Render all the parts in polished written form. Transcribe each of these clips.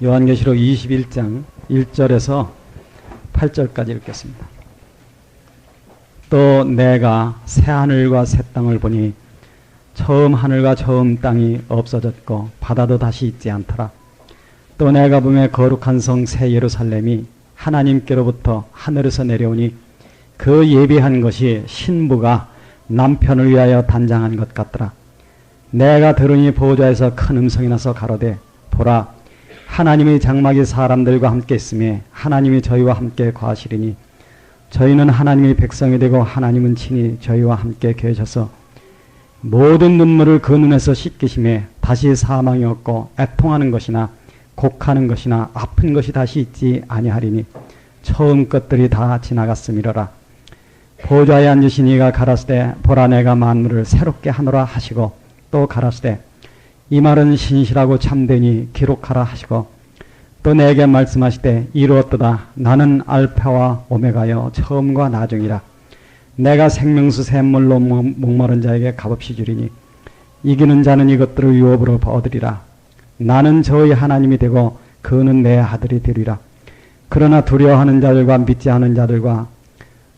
요한계시록 21장 1절에서 8절까지 읽겠습니다. 또 내가 새 하늘과 새 땅을 보니 처음 하늘과 처음 땅이 없어졌고 바다도 다시 있지 않더라. 또 내가 보매 거룩한 성 새 예루살렘이 하나님께로부터 하늘에서 내려오니 그 예비한 것이 신부가 남편을 위하여 단장한 것 같더라. 내가 들으니 보좌에서 큰 음성이 나서 가로되 보라, 하나님의 장막이 사람들과 함께 있으며 하나님이 저희와 함께 거하시리니 저희는 하나님의 백성이 되고 하나님은 친히 저희와 함께 계셔서 모든 눈물을 그 눈에서 씻기심에 다시 사망이 없고 애통하는 것이나 곡하는 것이나 아픈 것이 다시 있지 아니하리니 처음 것들이 다 지나갔음이로라. 보좌에 앉으신 이가 가라사대 보라, 내가 만물을 새롭게 하노라 하시고 또 가라사대 이 말은 신실하고 참되니 기록하라 하시고 또 내게 말씀하시되 이루었도다. 나는 알파와 오메가여 처음과 나중이라. 내가 생명수 샘물로 목마른 자에게 값없이 주리니 이기는 자는 이것들을 유업으로 얻으리라. 나는 저의 하나님이 되고 그는 내 아들이 되리라. 그러나 두려워하는 자들과 믿지 않은 자들과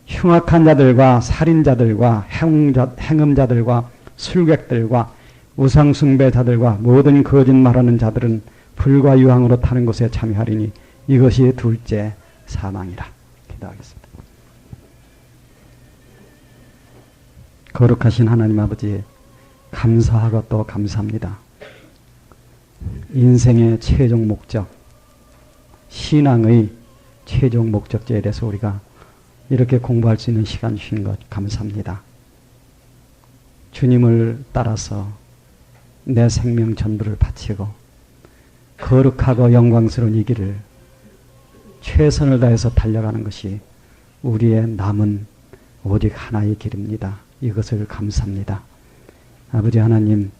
흉악한 자들과 살인자들과 행음자들과 술객들과 우상숭배자들과 모든 거짓말하는 자들은 불과 유황으로 타는 곳에 참여하리니 이것이 둘째 사망이라. 기도하겠습니다. 거룩하신 하나님 아버지, 감사하고 또 감사합니다. 인생의 최종 목적, 신앙의 최종 목적지에 대해서 우리가 이렇게 공부할 수 있는 시간 주신 것 감사합니다. 주님을 따라서 내 생명 전부를 바치고 거룩하고 영광스러운 이 길을 최선을 다해서 달려가는 것이 우리의 남은 오직 하나의 길입니다. 이것을 감사합니다. 아버지 하나님,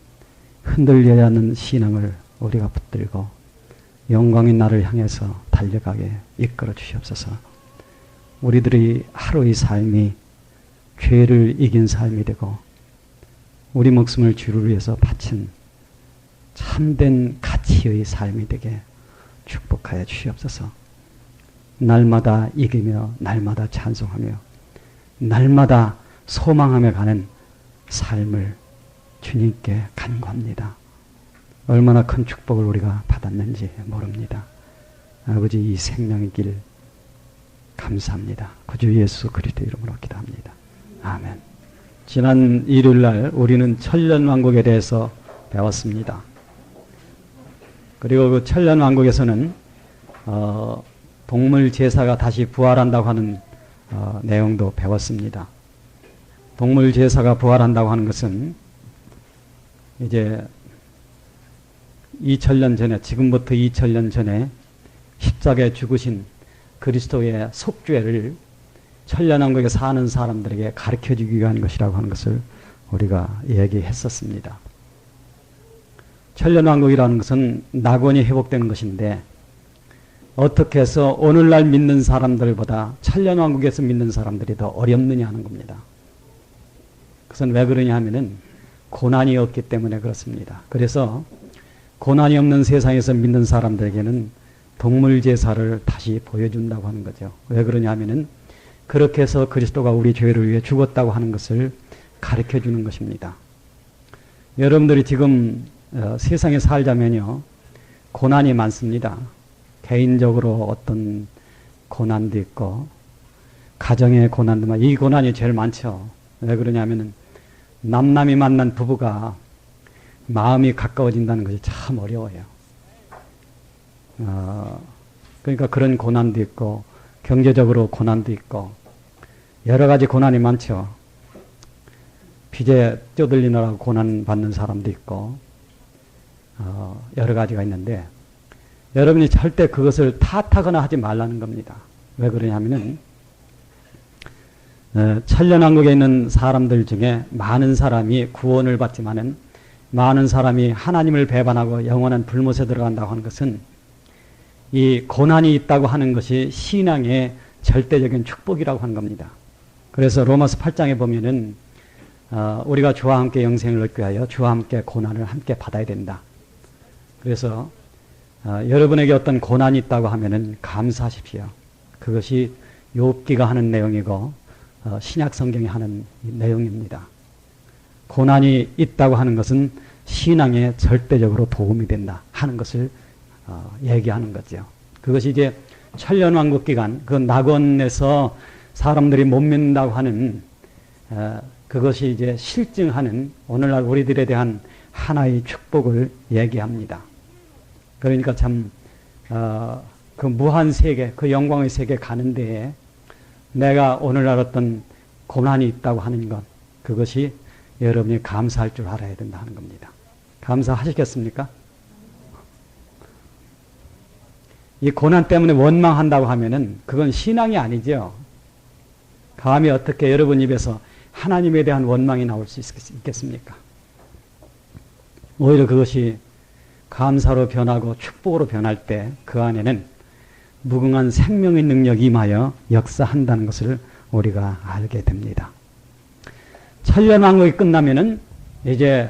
흔들려야 하는 신앙을 우리가 붙들고 영광의 나를 향해서 달려가게 이끌어 주시옵소서. 우리들의 하루의 삶이 죄를 이긴 삶이 되고 우리 목숨을 주를 위해서 바친 참된 가치의 삶이 되게 축복하여 주시옵소서. 날마다 이기며 날마다 찬송하며 날마다 소망하며 가는 삶을 주님께 간구합니다. 얼마나 큰 축복을 우리가 받았는지 모릅니다. 아버지, 이 생명의 길 감사합니다. 구주 예수 그리스도 이름으로 기도합니다. 아멘. 지난 일요일날 우리는 천년왕국에 대해서 배웠습니다. 그리고 그 천년왕국에서는 동물 제사가 다시 부활한다고 하는 내용도 배웠습니다. 동물 제사가 부활한다고 하는 것은 이제 2000년 전에, 지금부터 2000년 전에 십자가에 죽으신 그리스도의 속죄를 천년왕국에 사는 사람들에게 가르쳐주기 위한 것이라고 하는 것을 우리가 얘기했었습니다. 천년왕국이라는 것은 낙원이 회복되는 것인데 어떻게 해서 오늘날 믿는 사람들보다 천년왕국에서 믿는 사람들이 더 어렵느냐 하는 겁니다. 그것은 왜 그러냐 하면은 고난이 없기 때문에 그렇습니다. 그래서 고난이 없는 세상에서 믿는 사람들에게는 동물 제사를 다시 보여준다고 하는 거죠. 왜 그러냐 하면은 그렇게 해서 그리스도가 우리 죄를 위해 죽었다고 하는 것을 가르쳐 주는 것입니다. 여러분들이 지금 세상에 살자면요, 고난이 많습니다. 개인적으로 어떤 고난도 있고 가정의 고난도 많고, 이 고난이 제일 많죠. 왜 그러냐면은 남남이 만난 부부가 마음이 가까워진다는 것이 참 어려워요. 그러니까 그런 고난도 있고 경제적으로 고난도 있고 여러 가지 고난이 많죠. 빚에 쪼들리느라고 고난 받는 사람도 있고 여러 가지가 있는데 여러분이 절대 그것을 탓하거나 하지 말라는 겁니다. 왜 그러냐면은 천년왕국에 있는 사람들 중에 많은 사람이 구원을 받지만은 많은 사람이 하나님을 배반하고 영원한 불못에 들어간다고 하는 것은 이 고난이 있다고 하는 것이 신앙의 절대적인 축복이라고 하는 겁니다. 그래서 로마서 8장에 보면은 우리가 주와 함께 영생을 얻기 위하여 주와 함께 고난을 함께 받아야 된다. 그래서 여러분에게 어떤 고난이 있다고 하면은 감사하십시오. 그것이 욥기가 하는 내용이고 신약 성경이 하는 내용입니다. 고난이 있다고 하는 것은 신앙에 절대적으로 도움이 된다 하는 것을 얘기하는 거죠. 그것이 이제 천년왕국 기간 그 낙원에서 사람들이 못 믿는다고 하는 그것이 이제 실증하는 오늘날 우리들에 대한 하나의 축복을 얘기합니다. 그러니까 참 그 무한 세계, 그 영광의 세계 가는 데에 내가 오늘날 어떤 고난이 있다고 하는 것, 그것이 여러분이 감사할 줄 알아야 된다 하는 겁니다. 감사하시겠습니까? 이 고난 때문에 원망한다고 하면은 그건 신앙이 아니죠. 감히 어떻게 여러분 입에서 하나님에 대한 원망이 나올 수 있겠습니까? 오히려 그것이 감사로 변하고 축복으로 변할 때 그 안에는 무궁한 생명의 능력이 임하여 역사한다는 것을 우리가 알게 됩니다. 천년왕국이 끝나면은 이제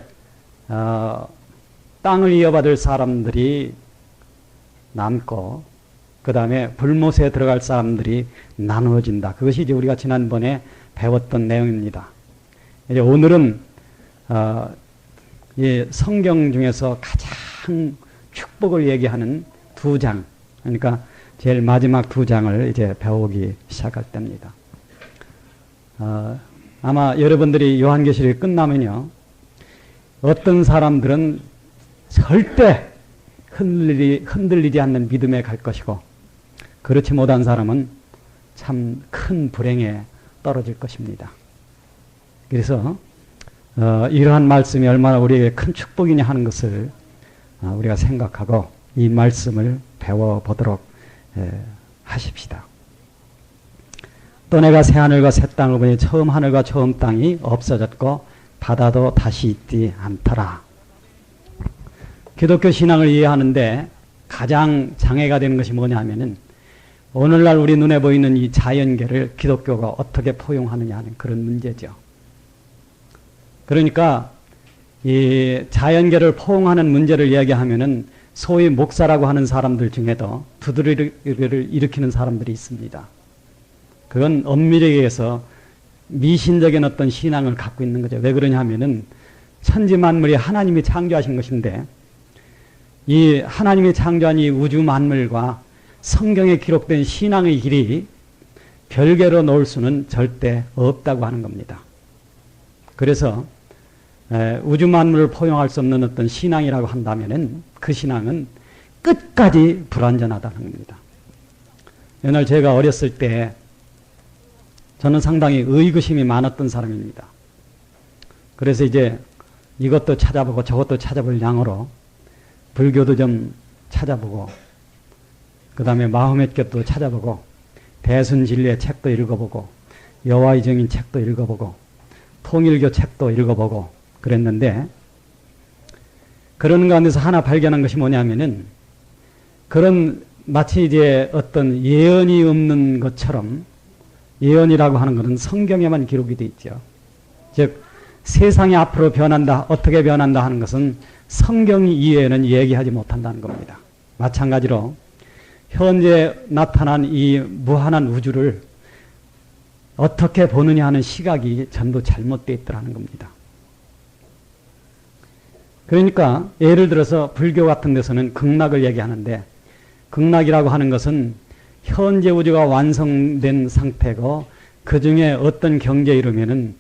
땅을 이어받을 사람들이 남고 그 다음에 불못에 들어갈 사람들이 나누어진다. 그것이 이제 우리가 지난번에 배웠던 내용입니다. 이제 오늘은 이 성경 중에서 가장 축복을 얘기하는 두 장, 그러니까 제일 마지막 두 장을 이제 배우기 시작할 때입니다. 아마 여러분들이 요한계시록이 끝나면요, 어떤 사람들은 절대 흔들리지 않는 믿음에 갈 것이고, 그렇지 못한 사람은 참 큰 불행에 떨어질 것입니다. 그래서 이러한 말씀이 얼마나 우리에게 큰 축복이냐 하는 것을 우리가 생각하고 이 말씀을 배워보도록 하십시다. 또 내가 새하늘과 새 땅을 보니 처음 하늘과 처음 땅이 없어졌고 바다도 다시 있지 않더라. 기독교 신앙을 이해하는데 가장 장애가 되는 것이 뭐냐 하면은 오늘날 우리 눈에 보이는 이 자연계를 기독교가 어떻게 포용하느냐 하는 그런 문제죠. 그러니까 이 자연계를 포용하는 문제를 이야기하면은 소위 목사라고 하는 사람들 중에도 두드러기를 일으키는 사람들이 있습니다. 그건 엄밀하게 의해서 미신적인 어떤 신앙을 갖고 있는 거죠. 왜 그러냐 하면은 천지만물이 하나님이 창조하신 것인데 이 하나님이 창조한 이 우주 만물과 성경에 기록된 신앙의 길이 별개로 놓을 수는 절대 없다고 하는 겁니다. 그래서 우주 만물을 포용할 수 없는 어떤 신앙이라고 한다면은 그 신앙은 끝까지 불완전하다는 겁니다. 옛날 제가 어렸을 때 저는 상당히 의구심이 많았던 사람입니다. 그래서 이제 이것도 찾아보고 저것도 찾아볼 양으로 불교도 좀 찾아보고 그 다음에 마음의 것도 찾아보고 대순진리의 책도 읽어보고 여호와의 증인 책도 읽어보고 통일교 책도 읽어보고 그랬는데 그런 가운데서 하나 발견한 것이 뭐냐면은 그런 마치 이제 어떤 예언이 없는 것처럼 예언이라고 하는 것은 성경에만 기록이 되어 있죠. 즉 세상이 앞으로 변한다, 어떻게 변한다 하는 것은 성경 이외에는 얘기하지 못한다는 겁니다. 마찬가지로 현재 나타난 이 무한한 우주를 어떻게 보느냐 하는 시각이 전부 잘못되어 있더라는 겁니다. 그러니까 예를 들어서 불교 같은 데서는 극락을 얘기하는데 극락이라고 하는 것은 현재 우주가 완성된 상태고 그 중에 어떤 경지에 이르면은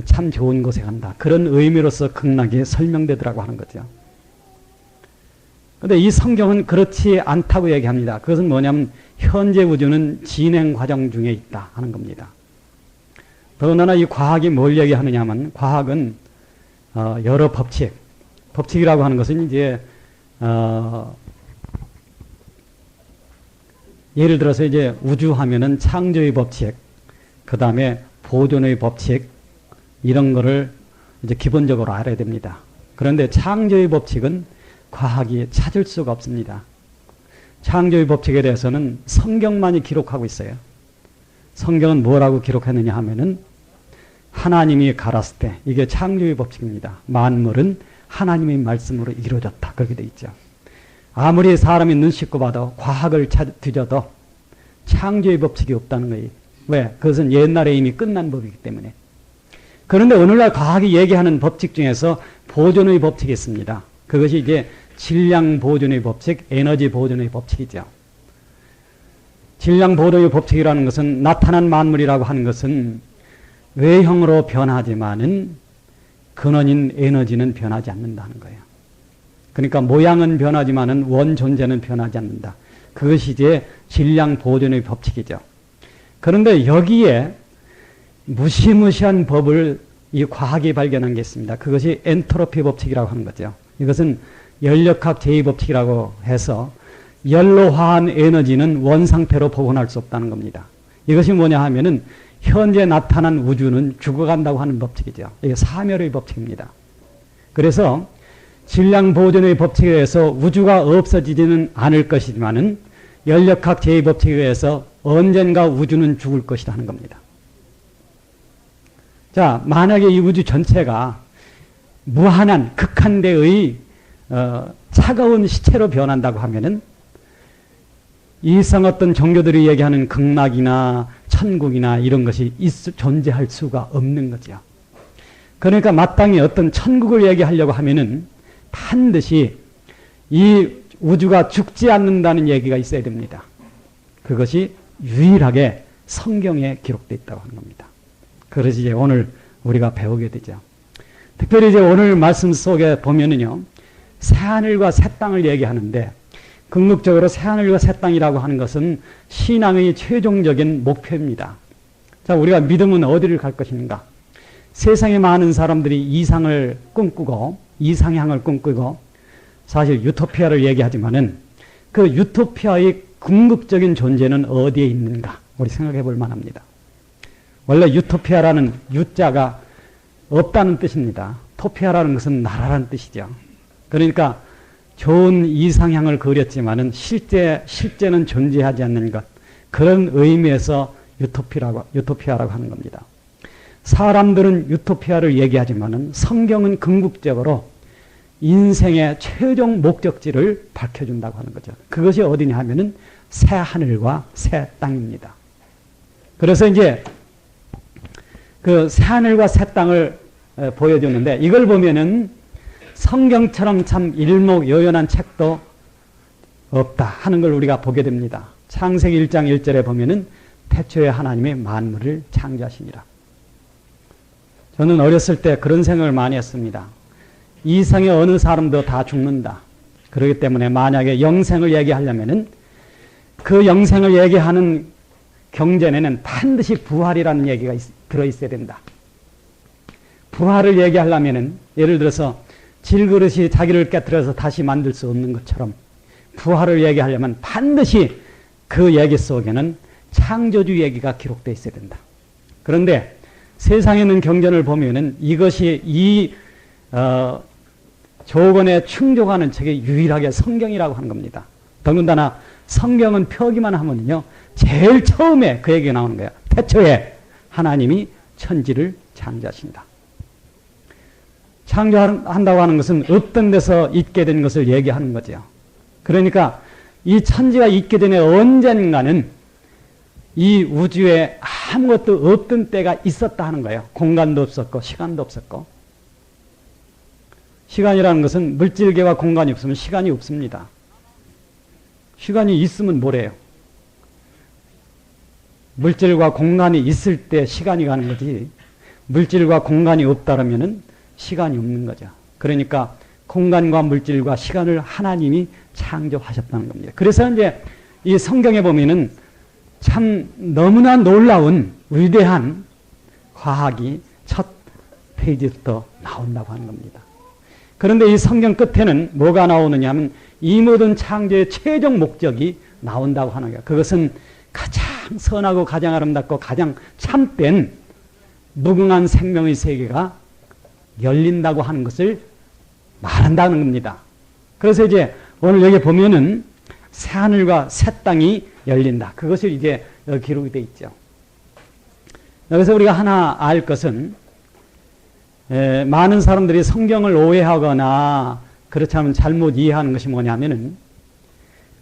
참 좋은 곳에 간다. 그런 의미로서 극락이 설명되더라고 하는 거죠. 그런데 이 성경은 그렇지 않다고 얘기합니다. 그것은 뭐냐면 현재 우주는 진행 과정 중에 있다 하는 겁니다. 더군다나 이 과학이 뭘 얘기하느냐 하면 과학은 여러 법칙이라고 하는 것은 이제 예를 들어서 이제 우주 하면은 창조의 법칙, 그 다음에 보존의 법칙 이런 거를 이제 기본적으로 알아야 됩니다. 그런데 창조의 법칙은 과학이 찾을 수가 없습니다. 창조의 법칙에 대해서는 성경만이 기록하고 있어요. 성경은 뭐라고 기록했느냐 하면은 하나님이 가랐을 때 이게 창조의 법칙입니다. 만물은 하나님의 말씀으로 이루어졌다. 그렇게 돼 있죠. 아무리 사람이 눈 씻고 봐도 과학을 뒤져도 창조의 법칙이 없다는 거예요. 왜? 그것은 옛날에 이미 끝난 법이기 때문에. 그런데 오늘날 과학이 얘기하는 법칙 중에서 보존의 법칙이 있습니다. 그것이 이제 질량 보존의 법칙, 에너지 보존의 법칙이죠. 질량 보존의 법칙이라는 것은 나타난 만물이라고 하는 것은 외형으로 변하지만은 근원인 에너지는 변하지 않는다는 거예요. 그러니까 모양은 변하지만은 원 존재는 변하지 않는다. 그것이 이제 질량 보존의 법칙이죠. 그런데 여기에 무시무시한 법을 이 과학이 발견한 게 있습니다. 그것이 엔트로피 법칙이라고 하는 거죠. 이것은 연력학 제2법칙이라고 해서 열로 화한 에너지는 원상태로 복원할 수 없다는 겁니다. 이것이 뭐냐 하면은 현재 나타난 우주는 죽어간다고 하는 법칙이죠. 이게 사멸의 법칙입니다. 그래서 질량 보존의 법칙에 의해서 우주가 없어지지는 않을 것이지만은 연력학 제2법칙에 의해서 언젠가 우주는 죽을 것이다 하는 겁니다. 자, 만약에 이 우주 전체가 무한한 극한대의 차가운 시체로 변한다고 하면은 일상 어떤 종교들이 얘기하는 극락이나 천국이나 이런 것이 존재할 수가 없는 거죠. 그러니까 마땅히 어떤 천국을 얘기하려고 하면은 반드시 이 우주가 죽지 않는다는 얘기가 있어야 됩니다. 그것이 유일하게 성경에 기록되어 있다고 하는 겁니다. 그래서 이제 오늘 우리가 배우게 되죠. 특별히 이제 오늘 말씀 속에 보면은요, 새하늘과 새 땅을 얘기하는데, 궁극적으로 새하늘과 새 땅이라고 하는 것은 신앙의 최종적인 목표입니다. 자, 우리가 믿음은 어디를 갈 것인가? 세상에 많은 사람들이 이상을 꿈꾸고, 이상향을 꿈꾸고, 사실 유토피아를 얘기하지만은 그 유토피아의 궁극적인 존재는 어디에 있는가? 우리 생각해 볼 만합니다. 원래 유토피아라는 유자가 없다는 뜻입니다. 토피아라는 것은 나라라는 뜻이죠. 그러니까 좋은 이상향을 그렸지만은 실제는 존재하지 않는 것. 그런 의미에서 유토피아라고 하는 겁니다. 사람들은 유토피아를 얘기하지만은 성경은 궁극적으로 인생의 최종 목적지를 밝혀준다고 하는 거죠. 그것이 어디냐 하면은 새 하늘과 새 땅입니다. 그래서 이제 그 새 하늘과 새 땅을 보여주는데, 이걸 보면은 성경처럼 참 일목요연한 책도 없다 하는 걸 우리가 보게 됩니다. 창세기 1장 1절에 보면은 태초에 하나님의 만물을 창조하시니라. 저는 어렸을 때 그런 생각을 많이 했습니다. 이 세상의 어느 사람도 다 죽는다. 그렇기 때문에 만약에 영생을 얘기하려면은 그 영생을 얘기하는 경전에는 반드시 부활이라는 얘기가 들어있어야 된다. 부활을 얘기하려면은 예를 들어서 질그릇이 자기를 깨뜨려서 다시 만들 수 없는 것처럼 부활을 얘기하려면 반드시 그 얘기 속에는 창조주 얘기가 기록되어 있어야 된다. 그런데 세상에 있는 경전을 보면은 이것이 이 조건에 충족하는 책이 유일하게 성경이라고 하는 겁니다. 더군다나 성경은 펴기만 하면요, 제일 처음에 그 얘기가 나오는 거예요. 태초에 하나님이 천지를 창조하신다. 창조한다고 하는 것은 없던 데서 있게 된 것을 얘기하는 거죠. 그러니까 이 천지가 있게 전에 언젠가는 이 우주에 아무것도 없던 때가 있었다 하는 거예요. 공간도 없었고 시간도 없었고. 시간이라는 것은 물질계와 공간이 없으면 시간이 없습니다. 시간이 있으면 뭐래요? 물질과 공간이 있을 때 시간이 가는 거지, 물질과 공간이 없다라면은 시간이 없는 거죠. 그러니까 공간과 물질과 시간을 하나님이 창조하셨다는 겁니다. 그래서 이제 이 성경에 보면은 참 너무나 놀라운 위대한 과학이 첫 페이지부터 나온다고 하는 겁니다. 그런데 이 성경 끝에는 뭐가 나오느냐 하면 이 모든 창조의 최종 목적이 나온다고 하는 거예요. 그것은 가장 선하고 가장 아름답고 가장 참된 무궁한 생명의 세계가 열린다고 하는 것을 말한다는 겁니다. 그래서 이제 오늘 여기 보면은 새 하늘과 새 땅이 열린다. 그것이 이제 여기 기록이 되어 있죠. 여기서 우리가 하나 알 것은 많은 사람들이 성경을 오해하거나 그렇지 않으면 잘못 이해하는 것이 뭐냐면은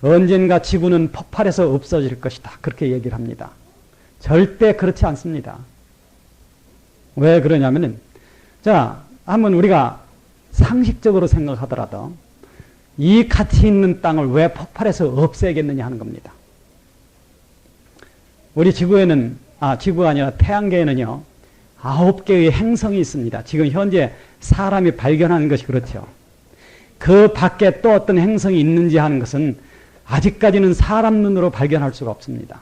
언젠가 지구는 폭발해서 없어질 것이다. 그렇게 얘기를 합니다. 절대 그렇지 않습니다. 왜 그러냐면은, 자, 한번 우리가 상식적으로 생각하더라도 이 가치 있는 땅을 왜 폭발해서 없애겠느냐 하는 겁니다. 우리 지구에는, 지구가 아니라 태양계에는요, 9개의 행성이 있습니다. 지금 현재 사람이 발견하는 것이 그렇죠. 그 밖에 또 어떤 행성이 있는지 하는 것은 아직까지는 사람 눈으로 발견할 수가 없습니다.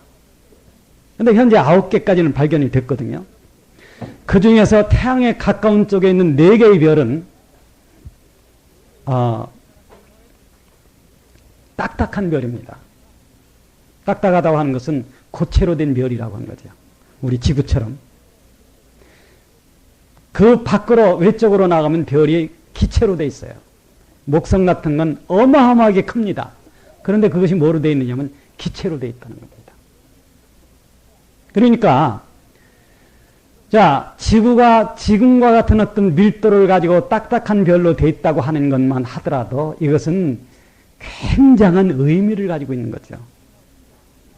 그런데 현재 9개까지는 발견이 됐거든요. 그 중에서 태양에 가까운 쪽에 있는 4개의 별은 딱딱한 별입니다. 딱딱하다고 하는 것은 고체로 된 별이라고 하는 거죠. 우리 지구처럼. 그 밖으로 외쪽으로 나가면 별이 기체로 돼 있어요. 목성 같은 건 어마어마하게 큽니다. 그런데 그것이 뭐로 되어 있느냐면 기체로 되어 있다는 겁니다. 그러니까 자, 지구가 지금과 같은 어떤 밀도를 가지고 딱딱한 별로 되어 있다고 하는 것만 하더라도 이것은 굉장한 의미를 가지고 있는 거죠.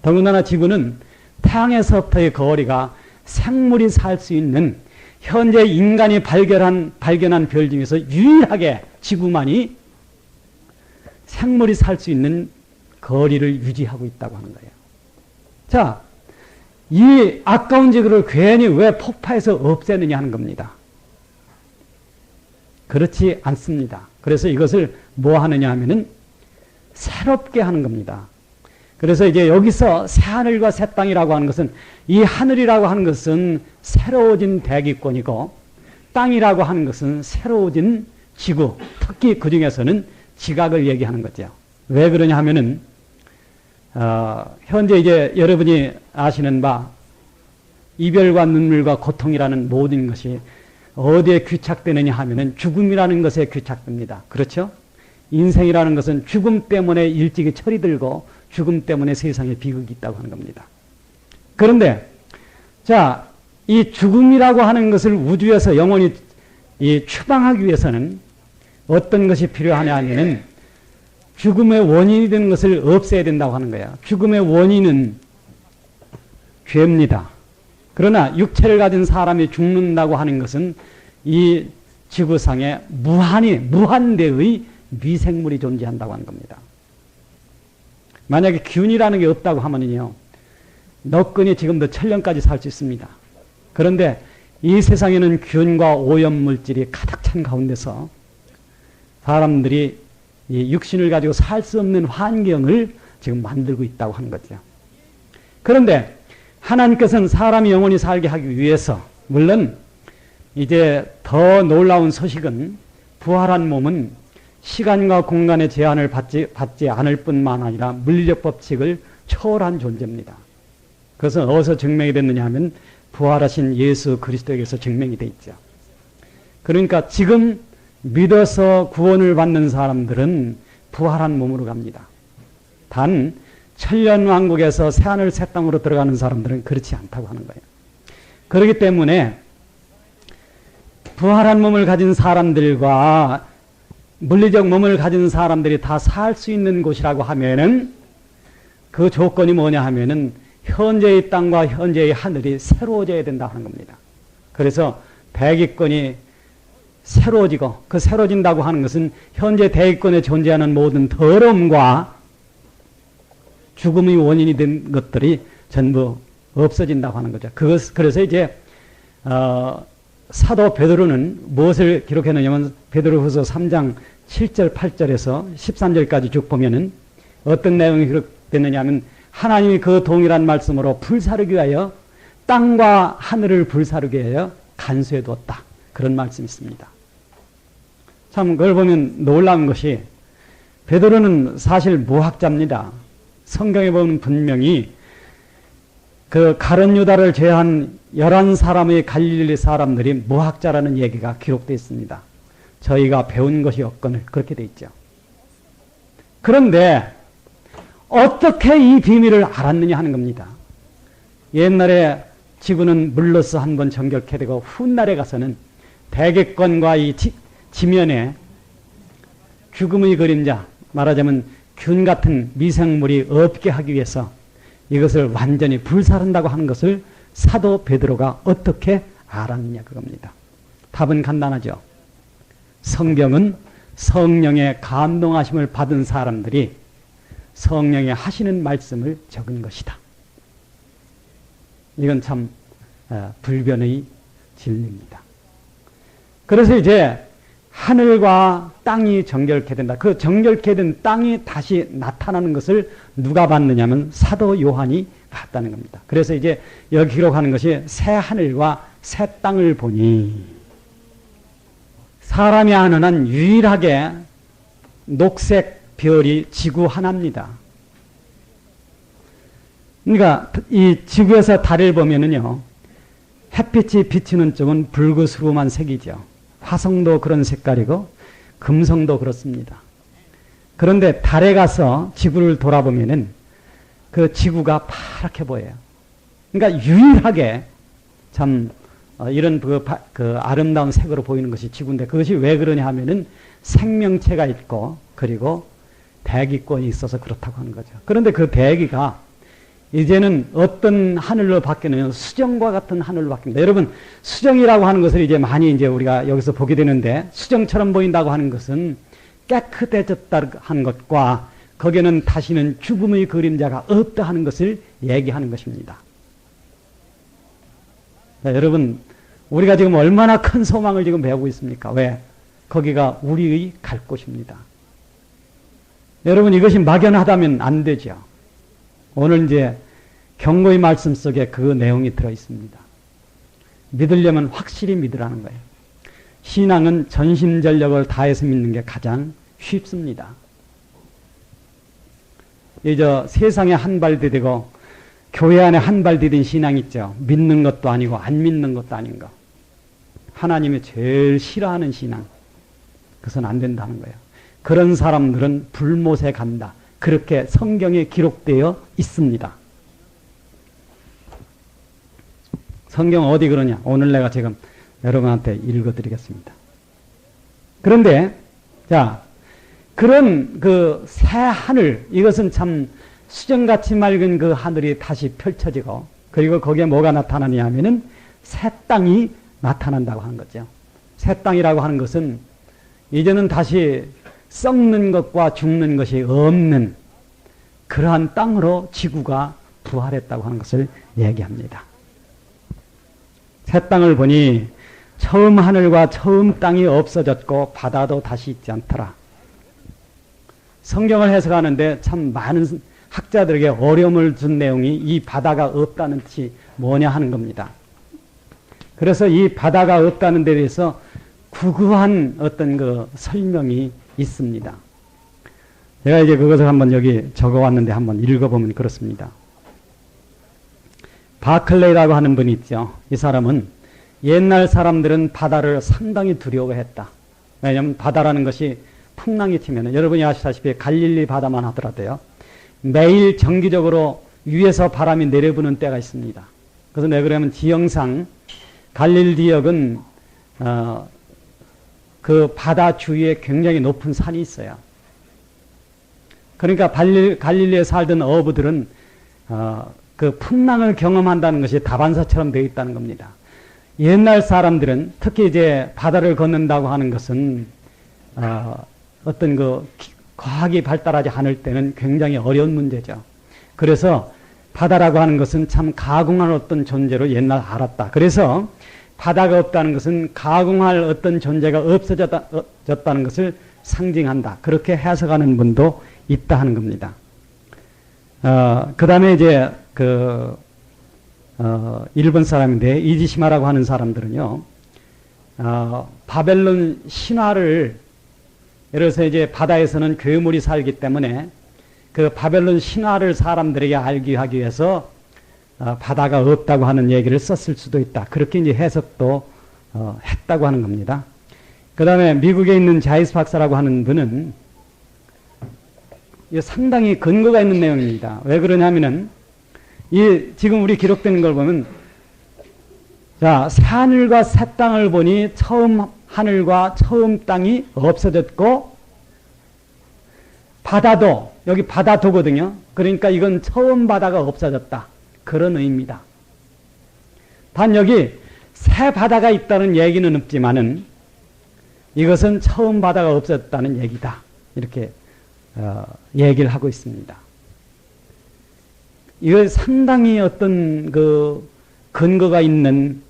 더군다나 지구는 태양에서부터의 거리가 생물이 살 수 있는 현재 인간이 발견한 별 중에서 유일하게 지구만이 생물이 살 수 있는 거리를 유지하고 있다고 하는 거예요. 자, 이 아까운 지구를 괜히 왜 폭파해서 없애느냐 하는 겁니다. 그렇지 않습니다. 그래서 이것을 뭐 하느냐 하면은 새롭게 하는 겁니다. 그래서 이제 여기서 새 하늘과 새 땅이라고 하는 것은 이 하늘이라고 하는 것은 새로워진 대기권이고 땅이라고 하는 것은 새로워진 지구, 특히 그 중에서는 지각을 얘기하는 거죠. 왜 그러냐 하면은 현재 이제 여러분이 아시는 바 이별과 눈물과 고통이라는 모든 것이 어디에 귀착되느냐 하면은 죽음이라는 것에 귀착됩니다. 그렇죠? 인생이라는 것은 죽음 때문에 일찍이 철이 들고 죽음 때문에 세상에 비극이 있다고 하는 겁니다. 그런데 자, 이 죽음이라고 하는 것을 우주에서 영원히 추방하기 위해서는 어떤 것이 필요하냐 하면은 죽음의 원인이 되는 것을 없애야 된다고 하는 거예요. 죽음의 원인은 죄입니다. 그러나 육체를 가진 사람이 죽는다고 하는 것은 이 지구상에 무한대의 미생물이 존재한다고 하는 겁니다. 만약에 균이라는 게 없다고 하면요, 너끈이 지금도 1000년까지 살 수 있습니다. 그런데 이 세상에는 균과 오염물질이 가득 찬 가운데서 사람들이 이 육신을 가지고 살 수 없는 환경을 지금 만들고 있다고 하는 거죠. 그런데 하나님께서는 사람이 영원히 살게 하기 위해서, 물론 이제 더 놀라운 소식은 부활한 몸은 시간과 공간의 제한을 받지 않을 뿐만 아니라 물리적 법칙을 초월한 존재입니다. 그것은 어디서 증명이 됐느냐 하면 부활하신 예수 그리스도에게서 증명이 돼 있죠. 그러니까 지금 믿어서 구원을 받는 사람들은 부활한 몸으로 갑니다. 단 천년왕국에서 새하늘 새 땅으로 들어가는 사람들은 그렇지 않다고 하는 거예요. 그렇기 때문에 부활한 몸을 가진 사람들과 물리적 몸을 가진 사람들이 다 살 수 있는 곳이라고 하면은 그 조건이 뭐냐 하면은 현재의 땅과 현재의 하늘이 새로워져야 된다 하는 겁니다. 그래서 대기권이 새로워지고, 그 새로워진다고 하는 것은 현재 대기권에 존재하는 모든 더러움과 죽음의 원인이 된 것들이 전부 없어진다고 하는 거죠. 그래서 이제 사도 베드로는 무엇을 기록했느냐면 베드로후서 3장 7절 8절에서 13절까지 쭉 보면은 어떤 내용이 기록됐느냐 하면 하나님이 그 동일한 말씀으로 불사르기 위하여 땅과 하늘을 불사르기 위하여 간수해 두었다. 그런 말씀이 있습니다. 참 그걸 보면 놀라운 것이 베드로는 사실 무학자입니다. 성경에 보면 분명히 그 가룟 유다를 제외한 11사람의 갈릴리 사람들이 무학자라는 얘기가 기록되어 있습니다. 저희가 배운 것이 없거늘 그렇게 되어 있죠. 그런데 어떻게 이 비밀을 알았느냐 하는 겁니다. 옛날에 지구는 물로서 한번 정결케 되고 훗날에 가서는 대기권과 이 지면에 죽음의 그림자, 말하자면 균 같은 미생물이 없게 하기 위해서 이것을 완전히 불살른다고 하는 것을 사도 베드로가 어떻게 알았느냐 그겁니다. 답은 간단하죠. 성경은 성령의 감동하심을 받은 사람들이 성령의 하시는 말씀을 적은 것이다. 이건 참 불변의 진리입니다. 그래서 이제 하늘과 땅이 정결케 된다. 그 정결케 된 땅이 다시 나타나는 것을 누가 봤느냐면 사도 요한이 봤다는 겁니다. 그래서 이제 여기 기록하는 것이 새 하늘과 새 땅을 보니 사람이 아는 한 유일하게 녹색 별이 지구 하나입니다. 그러니까 이 지구에서 달을 보면은요, 햇빛이 비치는 쪽은 붉으스름한 색이죠. 화성도 그런 색깔이고 금성도 그렇습니다. 그런데 달에 가서 지구를 돌아보면은 그 지구가 파랗게 보여요. 그러니까 유일하게 참 이런 그 아름다운 색으로 보이는 것이 지구인데, 그것이 왜 그러냐 하면은 생명체가 있고 그리고 대기권이 있어서 그렇다고 하는 거죠. 그런데 그 대기가 이제는 어떤 하늘로 바뀌느냐, 수정과 같은 하늘로 바뀝니다. 여러분, 수정이라고 하는 것을 이제 많이 이제 우리가 여기서 보게 되는데, 수정처럼 보인다고 하는 것은 깨끗해졌다 하는 것과 거기에는 다시는 죽음의 그림자가 없다 하는 것을 얘기하는 것입니다. 네, 여러분, 우리가 지금 얼마나 큰 소망을 지금 배우고 있습니까? 왜? 거기가 우리의 갈 곳입니다. 여러분, 이것이 막연하다면 안 되죠. 오늘 이제 경고의 말씀 속에 그 내용이 들어 있습니다. 믿으려면 확실히 믿으라는 거예요. 신앙은 전심전력을 다해서 믿는 게 가장 쉽습니다. 이제 세상에 한 발 디디고 교회 안에 한 발 디딘 신앙 있죠. 믿는 것도 아니고 안 믿는 것도 아닌 거. 하나님이 제일 싫어하는 신앙. 그것은 안 된다는 거예요. 그런 사람들은 불못에 간다. 그렇게 성경에 기록되어 있습니다. 성경 어디 그러냐? 오늘 내가 지금 여러분한테 읽어드리겠습니다. 그런데 자, 그런 그 새 하늘, 이것은 참 수정같이 맑은 그 하늘이 다시 펼쳐지고, 그리고 거기에 뭐가 나타나냐 하면은 새 땅이 나타난다고 하는 거죠. 새 땅이라고 하는 것은 이제는 다시 썩는 것과 죽는 것이 없는 그러한 땅으로 지구가 부활했다고 하는 것을 얘기합니다. 새 땅을 보니 처음 하늘과 처음 땅이 없어졌고 바다도 다시 있지 않더라. 성경을 해석하는데 참 많은 학자들에게 어려움을 준 내용이 이 바다가 없다는 뜻이 뭐냐 하는 겁니다. 그래서 이 바다가 없다는 데 대해서 구구한 어떤 그 설명이 있습니다. 제가 이제 그것을 한번 여기 적어왔는데 한번 읽어보면 그렇습니다. 바클레이라고 하는 분이 있죠. 이 사람은 옛날 사람들은 바다를 상당히 두려워했다. 왜냐하면 바다라는 것이 풍랑이 튀면, 여러분이 아시다시피 갈릴리 바다만 하더라도요, 매일 정기적으로 위에서 바람이 내려부는 때가 있습니다. 그래서 왜 그러냐면 지형상 갈릴리 지역은 그 바다 주위에 굉장히 높은 산이 있어요. 그러니까 갈릴리에 살던 어부들은 그 풍랑을 경험한다는 것이 다반사처럼 되어 있다는 겁니다. 옛날 사람들은 특히 이제 바다를 걷는다고 하는 것은 어떤 그 과학이 발달하지 않을 때는 굉장히 어려운 문제죠. 그래서 바다라고 하는 것은 참 가공할 어떤 존재로 옛날 알았다. 그래서 바다가 없다는 것은 가공할 어떤 존재가 없어졌다는 것을 상징한다. 그렇게 해석하는 분도 있다 하는 겁니다. 그 다음에 이제 일본 사람인데 이지시마라고 하는 사람들은요, 바벨론 신화를, 예를 들어서 이제 바다에서는 괴물이 살기 때문에 그 바벨론 신화를 사람들에게 알게 하기 위해서 바다가 없다고 하는 얘기를 썼을 수도 있다. 그렇게 이제 해석도 했다고 하는 겁니다. 그 다음에 미국에 있는 자이스 박사라고 하는 분은 상당히 근거가 있는 내용입니다. 왜 그러냐면은 지금 우리 기록되는 걸 보면, 자, 새 하늘과 새 땅을 보니 처음 하늘과 처음 땅이 없어졌고 바다도 여기 바다도거든요. 그러니까 이건 처음 바다가 없어졌다. 그런 의미입니다. 단 여기 새 바다가 있다는 얘기는 없지만은 이것은 처음 바다가 없어졌다는 얘기다. 이렇게 얘기를 하고 있습니다. 이거 상당히 어떤 그 근거가 있는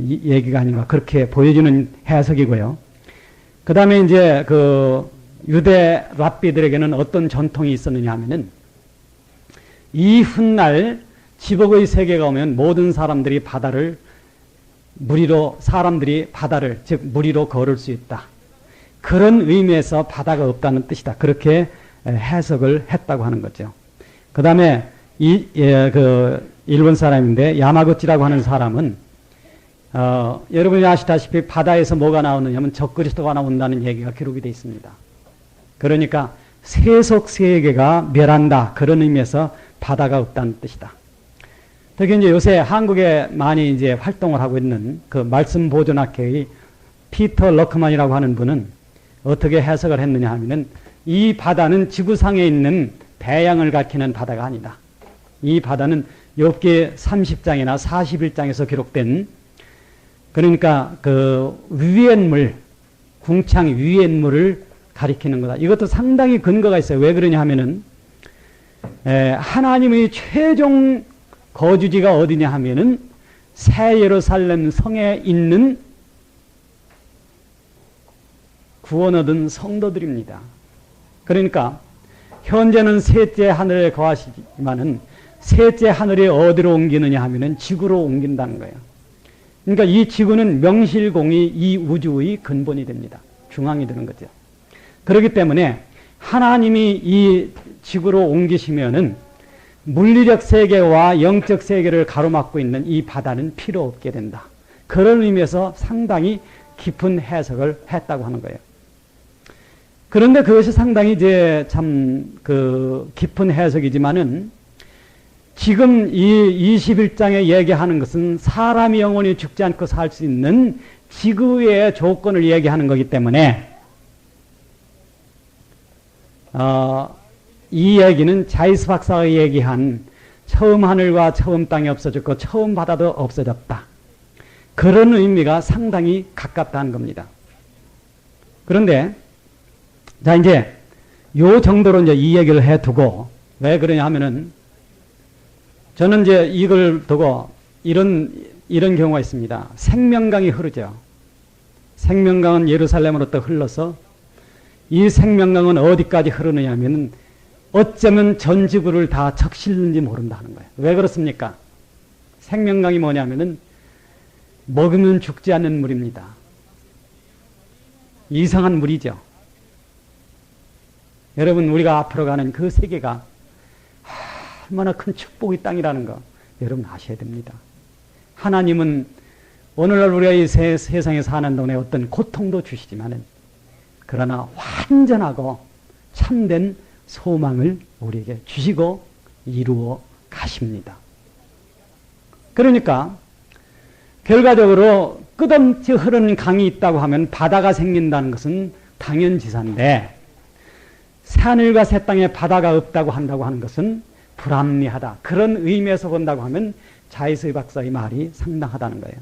얘기가 아닌가 그렇게 보여주는 해석이고요. 그 다음에 이제 그 유대 랍비들에게는 어떤 전통이 있었느냐 하면은 이 훗날 지복의 세계가 오면 모든 사람들이 바다를 사람들이 바다를 즉 무리로 걸을 수 있다. 그런 의미에서 바다가 없다는 뜻이다. 그렇게 해석을 했다고 하는 거죠. 그 다음에 그 일본 사람인데 야마구치라고 하는 사람은 여러분이 아시다시피 바다에서 뭐가 나오느냐면 적그리스도가 나온다는 얘기가 기록이 되어 있습니다. 그러니까 세속 세계가 멸한다. 그런 의미에서 바다가 없다는 뜻이다. 특히 이제 요새 한국에 많이 이제 활동을 하고 있는 그 말씀 보존학회의 피터 러크만이라고 하는 분은 어떻게 해석을 했느냐 하면은 이 바다는 지구상에 있는 대양을 가리키는 바다가 아니다. 이 바다는 욥기 30장이나 41장에서 기록된 그러니까 그 위엔 물, 궁창 위엔 물을 가리키는 거다. 이것도 상당히 근거가 있어요. 왜 그러냐 하면은 하나님의 최종 거주지가 어디냐 하면은 새 예루살렘 성에 있는 구원 얻은 성도들입니다. 그러니까 현재는 셋째 하늘에 거하시지만은 셋째 하늘이 어디로 옮기느냐 하면은 지구로 옮긴다는 거예요. 그러니까 이 지구는 명실공히 이 우주의 근본이 됩니다. 중앙이 되는 거죠. 그렇기 때문에 하나님이 이 지구로 옮기시면은 물리적 세계와 영적 세계를 가로막고 있는 이 바다는 필요 없게 된다. 그런 의미에서 상당히 깊은 해석을 했다고 하는 거예요. 그런데 그것이 상당히 이제 참 그 깊은 해석이지만은 지금 이 21장에 얘기하는 것은 사람이 영원히 죽지 않고 살 수 있는 지구의 조건을 얘기하는 거기 때문에 이 얘기는 자이스 박사가 얘기한 처음 하늘과 처음 땅이 없어졌고 처음 바다도 없어졌다. 그런 의미가 상당히 가깝다는 겁니다. 그런데 자 이제 요 정도로 이제 이 얘기를 해두고 왜 그러냐 하면은 저는 이제 이걸 두고 이런 경우가 있습니다. 생명강이 흐르죠. 생명강은 예루살렘으로부터 흘러서 이 생명강은 어디까지 흐르느냐 하면은 어쩌면 전 지구를 다 적실는지 모른다는 거예요. 왜 그렇습니까? 생명강이 뭐냐면은 먹으면 죽지 않는 물입니다. 이상한 물이죠. 여러분 우리가 앞으로 가는 그 세계가 얼마나 큰 축복의 땅이라는 거 여러분 아셔야 됩니다. 하나님은 오늘날 우리가 이 세상에 사는 동안에 어떤 고통도 주시지만은 그러나 완전하고 참된 소망을 우리에게 주시고 이루어 가십니다. 그러니까 결과적으로 끝없이 흐르는 강이 있다고 하면 바다가 생긴다는 것은 당연지사인데 새하늘과 새 땅에 바다가 없다고 한다고 하는 것은 불합리하다. 그런 의미에서 본다고 하면 자이스 박사의 말이 상당하다는 거예요.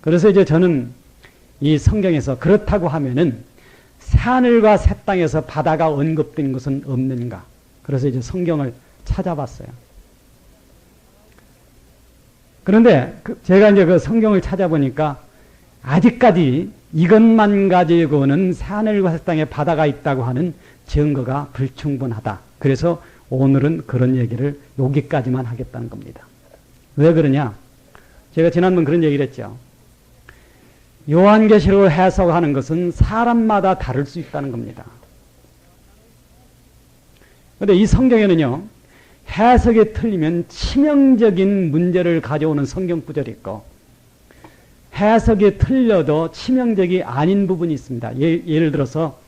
그래서 이제 저는 이 성경에서 그렇다고 하면은 새하늘과 새 땅에서 바다가 언급된 것은 없는가. 그래서 이제 성경을 찾아봤어요. 그런데 제가 이제 그 성경을 찾아보니까 아직까지 이것만 가지고는 새하늘과 새 땅에 바다가 있다고 하는 증거가 불충분하다. 그래서 오늘은 그런 얘기를 여기까지만 하겠다는 겁니다. 왜 그러냐? 제가 지난번 그런 얘기를 했죠. 요한계시록을 해석하는 것은 사람마다 다를 수 있다는 겁니다. 그런데 이 성경에는요, 해석이 틀리면 치명적인 문제를 가져오는 성경 구절이 있고, 해석이 틀려도 치명적이 아닌 부분이 있습니다. 예를 들어서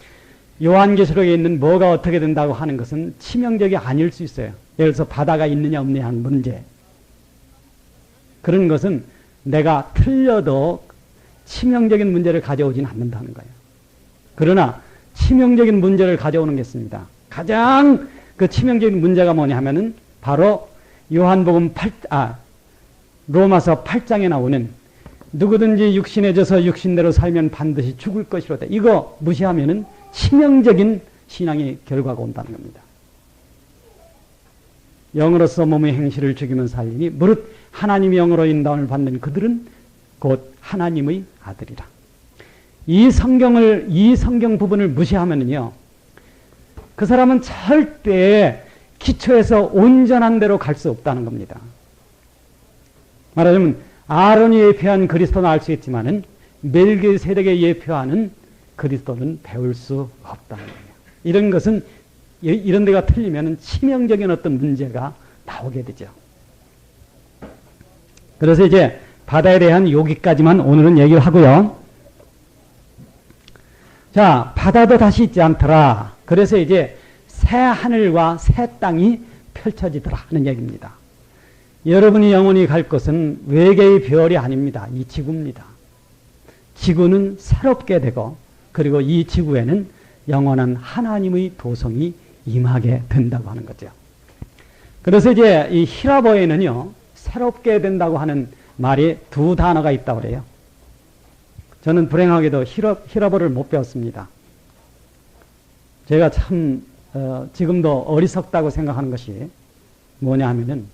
요한계시록에 있는 뭐가 어떻게 된다고 하는 것은 치명적이 아닐 수 있어요. 예를 들어서 바다가 있느냐 없느냐 하는 문제. 그런 것은 내가 틀려도 치명적인 문제를 가져오지는 않는다는 거예요. 그러나 치명적인 문제를 가져오는 게 있습니다. 가장 그 치명적인 문제가 뭐냐 하면은 바로 로마서 8장에 나오는 누구든지 육신에 져서 육신대로 살면 반드시 죽을 것이로다. 이거 무시하면은 치명적인 신앙의 결과가 온다는 겁니다. 영으로서 몸의 행실을 죽이면 살리니 무릇 하나님의 영으로 인도함을 받는 그들은 곧 하나님의 아들이라. 이 성경 부분을 무시하면은요, 그 사람은 절대 기초에서 온전한 대로 갈 수 없다는 겁니다. 말하자면 아론이 예표한 그리스도는 알 수 있지만은 멜기세덱에 예표하는 그리스도는 배울 수 없다는 거예요. 이런 것은 이런 데가 틀리면 치명적인 어떤 문제가 나오게 되죠. 그래서 이제 바다에 대한 여기까지만 오늘은 얘기를 하고요. 자, 바다도 다시 있지 않더라. 그래서 이제 새 하늘과 새 땅이 펼쳐지더라 하는 얘기입니다. 여러분이 영원히 갈 곳은 외계의 별이 아닙니다. 이 지구입니다. 지구는 새롭게 되고 그리고 이 지구에는 영원한 하나님의 도성이 임하게 된다고 하는 거죠. 그래서 이제 이 히라보에는요, 새롭게 된다고 하는 말이 두 단어가 있다고 그래요. 저는 불행하게도 히라보를 못 배웠습니다. 제가 참 지금도 어리석다고 생각하는 것이 뭐냐 하면은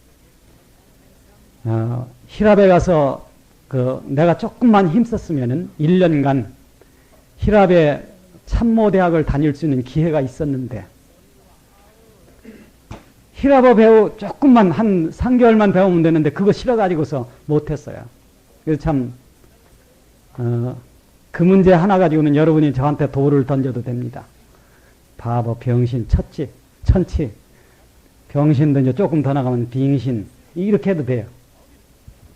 히랍에 가서 내가 조금만 힘썼으면은 1년간 히랍의 참모대학을 다닐 수 있는 기회가 있었는데 히라보 조금만 한 3개월만 배우면 되는데 그거 싫어가지고서 못했어요. 그래서 참 그 문제 하나 가지고는 여러분이 저한테 돌을 던져도 됩니다. 바보, 병신, 천치, 병신도 이제 조금 더 나가면 빙신, 이렇게 해도 돼요.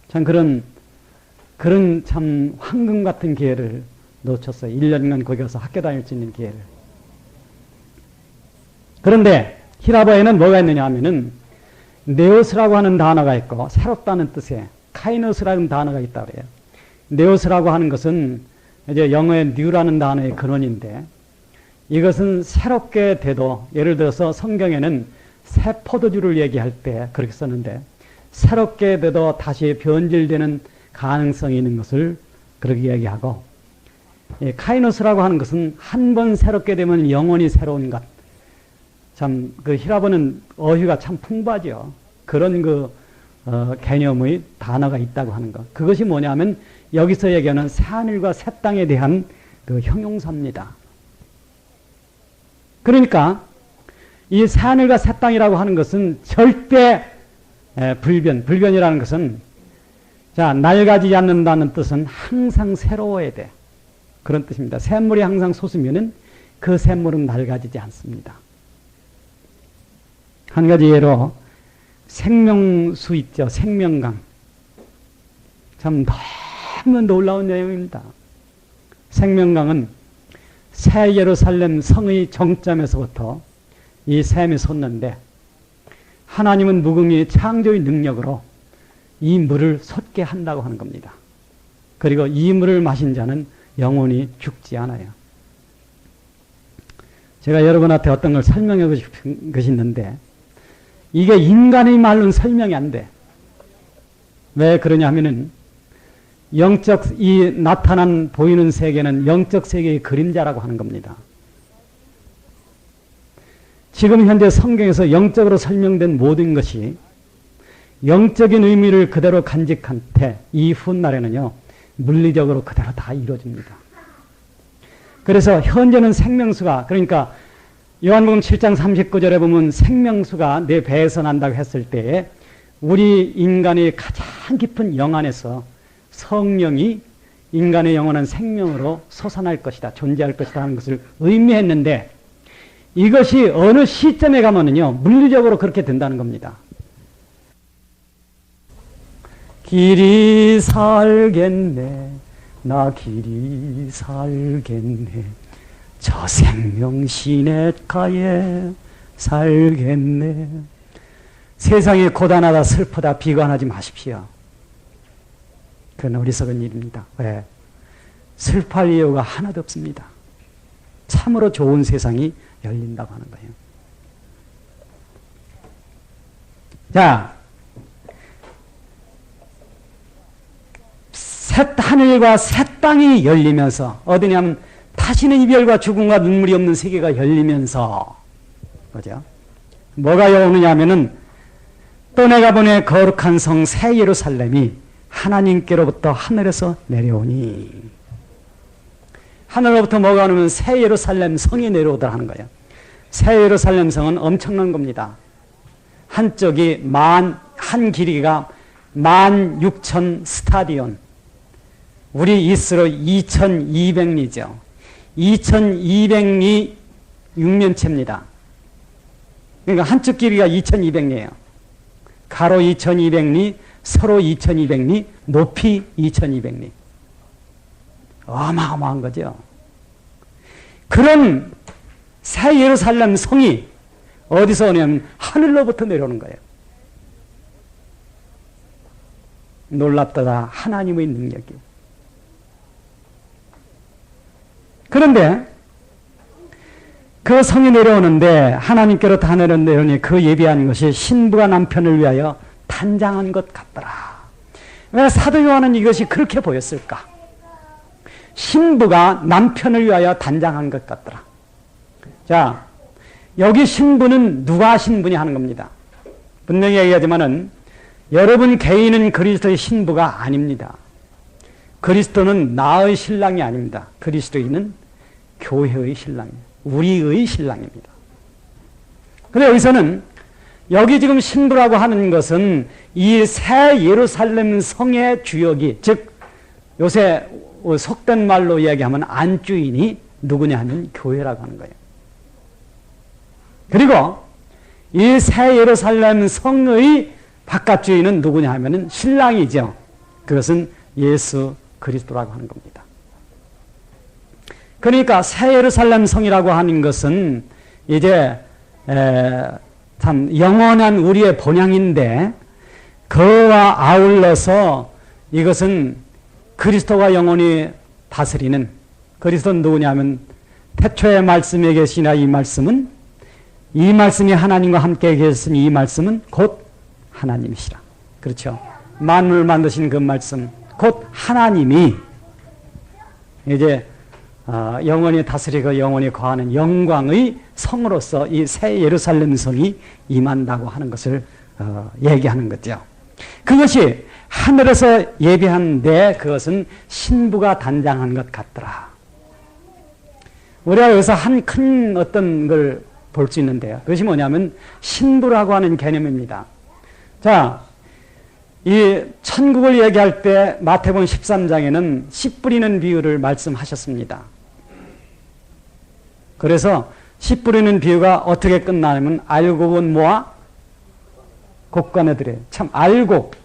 참 그런 참 황금 같은 기회를 놓쳤어요. 1년간 거기 가서 학교 다닐 수 있는 기회를. 그런데 히라보에는 뭐가 있느냐 하면은 네오스라고 하는 단어가 있고 새롭다는 뜻의 카이노스라는 단어가 있다고 그래요. 네오스라고 하는 것은 이제 영어의 뉴라는 단어의 근원인데 이것은 새롭게 돼도 예를 들어서 성경에는 새 포도주를 얘기할 때 그렇게 썼는데 새롭게 돼도 다시 변질되는 가능성이 있는 것을 그렇게 얘기하고 카이노스라고 하는 것은 한 번 새롭게 되면 영원히 새로운 것. 참 그 히라보는 어휘가 참 풍부하죠. 그런 개념의 단어가 있다고 하는 것. 그것이 뭐냐면 여기서 얘기하는 새하늘과 새 땅에 대한 그 형용사입니다. 그러니까 이 새하늘과 새 땅이라고 하는 것은 절대 불변이라는 것은 자, 낡아지지 않는다는 뜻은 항상 새로워야 돼. 그런 뜻입니다. 샘물이 항상 솟으면은 그 샘물은 낡아지지 않습니다. 한 가지 예로 생명수 있죠. 생명강. 참 너무 놀라운 내용입니다. 생명강은 새 예루살렘 성의 정점에서부터 이 샘이 솟는데 하나님은 무궁히 창조의 능력으로 이 물을 솟게 한다고 하는 겁니다. 그리고 이 물을 마신 자는 영원히 죽지 않아요. 제가 여러분한테 어떤 걸 설명하고 싶은 것이 있는데 이게 인간의 말로는 설명이 안 돼. 왜 그러냐 하면은 보이는 세계는 영적 세계의 그림자라고 하는 겁니다. 지금 현재 성경에서 영적으로 설명된 모든 것이 영적인 의미를 그대로 간직한 때 이 훗날에는요 물리적으로 그대로 다 이루어집니다. 그래서 현재는 생명수가 그러니까 요한복음 7장 39절에 보면 생명수가 내 배에서 난다고 했을 때에 우리 인간의 가장 깊은 영 안에서 성령이 인간의 영원한 생명으로 솟아날 것이다. 존재할 것이다 하는 것을 의미했는데 이것이 어느 시점에 가면은요 물리적으로 그렇게 된다는 겁니다. 길이 살겠네 나 길이 살겠네 저 생명 시냇가에 살겠네. 세상에 고단하다 슬프다 비관하지 마십시오. 그건 어리석은 일입니다. 왜? 슬퍼할 이유가 하나도 없습니다. 참으로 좋은 세상이 열린다고 하는 거예요. 자, 새 하늘과 새 땅이 열리면서 어디냐면 다시는 이별과 죽음과 눈물이 없는 세계가 열리면서 그죠? 뭐가 오느냐 하면은 또 내가 보내 거룩한 성 새 예루살렘이 하나님께로부터 하늘에서 내려오니 하늘로부터 뭐가 오냐면 새 예루살렘 성이 내려오더라 하는 거예요. 새 예루살렘 성은 엄청난 겁니다. 한쪽이 한 길이가 16,000 스타디온. 우리 이스로 2,200리죠. 2,200리 육면체입니다. 그러니까 한쪽 길이가 2,200리예요. 가로 2,200리, 서로 2,200리, 높이 2,200리. 어마어마한 거죠. 그런 새 예루살렘 성이 어디서 오냐면 하늘로부터 내려오는 거예요. 놀랍다 하나님의 능력이. 그런데 그 성이 내려오는데 하나님께로 다 내려오니 그 예비한 것이 신부가 남편을 위하여 단장한 것 같더라. 왜 사도 요한은 이것이 그렇게 보였을까? 신부가 남편을 위하여 단장한 것 같더라. 자, 여기 신부는 누가 신부냐 하는 겁니다. 분명히 얘기하지만은 여러분 개인은 그리스도의 신부가 아닙니다. 그리스도는 나의 신랑이 아닙니다. 그리스도인은 교회의 신랑입니다. 우리의 신랑입니다. 근데 여기서는 여기 지금 신부라고 하는 것은 이 새 예루살렘 성의 주역이, 즉 요새 속된 말로 이야기하면 안주인이 누구냐 하면 교회라고 하는 거예요. 그리고 이 새 예루살렘 성의 바깥 주인은 누구냐 하면은 신랑이죠. 그것은 예수 그리스도라고 하는 겁니다. 그러니까 새 예루살렘 성이라고 하는 것은 이제 참 영원한 우리의 본향인데 그와 아울러서 이것은 그리스도가 영원히 다스리는, 그리스도는 누구냐면 태초의 말씀에 계시나 이 말씀은, 이 말씀이 하나님과 함께 계셨으니 이 말씀은 곧 하나님이시라. 그렇죠. 만물을 만드신 그 말씀 곧 하나님이 이제 영원히 다스리고 영원히 거하는 영광의 성으로서 이 새 예루살렘 성이 임한다고 하는 것을 얘기하는 거죠. 그것이 하늘에서 예비한데 그것은 신부가 단장한 것 같더라. 우리가 여기서 한 큰 어떤 걸 볼 수 있는데요. 그것이 뭐냐면 신부라고 하는 개념입니다. 자, 이 천국을 얘기할 때 마태복음 13장에는 씨 뿌리는 비유를 말씀하셨습니다. 그래서 씨 뿌리는 비유가 어떻게 끝나냐면 알곡은 모아 곡간에 들여요. 참 알곡.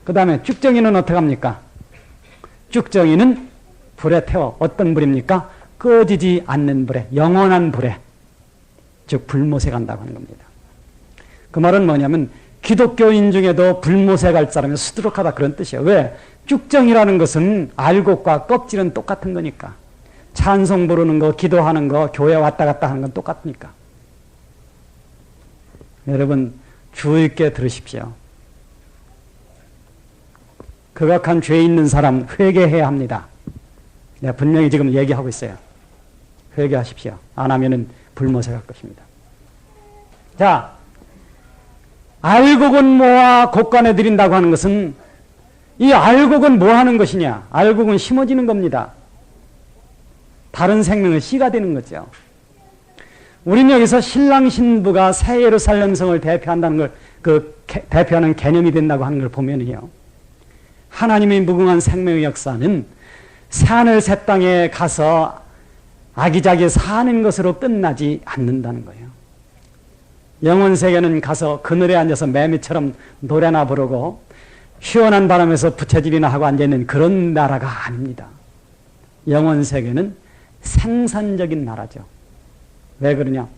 그 다음에 쭉정이는 어떻게 합니까? 쭉정이는 불에 태워. 어떤 불입니까? 꺼지지 않는 불에, 영원한 불에, 즉 불못에 간다고 하는 겁니다. 그 말은 뭐냐면 기독교인 중에도 불못에 갈 사람이 수두룩하다 그런 뜻이에요. 왜? 쭉정이라는 것은 알곡과 껍질은 똑같은 거니까. 찬송 부르는 거, 기도하는 거, 교회 왔다 갔다 하는 건 똑같으니까. 여러분 주의 있게 들으십시오. 극악한 죄 있는 사람 회개해야 합니다. 내가 분명히 지금 얘기하고 있어요. 회개하십시오. 안 하면은 불못에 갈 것입니다. 자, 알곡은 모아 곡간에 들인다고 하는 것은 이 알곡은 뭐 하는 것이냐? 알곡은 심어지는 겁니다. 다른 생명의 씨가 되는 거죠. 우리는 여기서 신랑 신부가 새 예루살렘 성을 대표한다는 걸, 대표하는 개념이 된다고 하는 걸 보면요. 하나님의 무궁한 생명의 역사는 새하늘 새 땅에 가서 아기자기 사는 것으로 끝나지 않는다는 거예요. 영원 세계는 가서 그늘에 앉아서 매미처럼 노래나 부르고 시원한 바람에서 부채질이나 하고 앉아있는 그런 나라가 아닙니다. 영원 세계는 생산적인 나라죠. 왜 그러냐?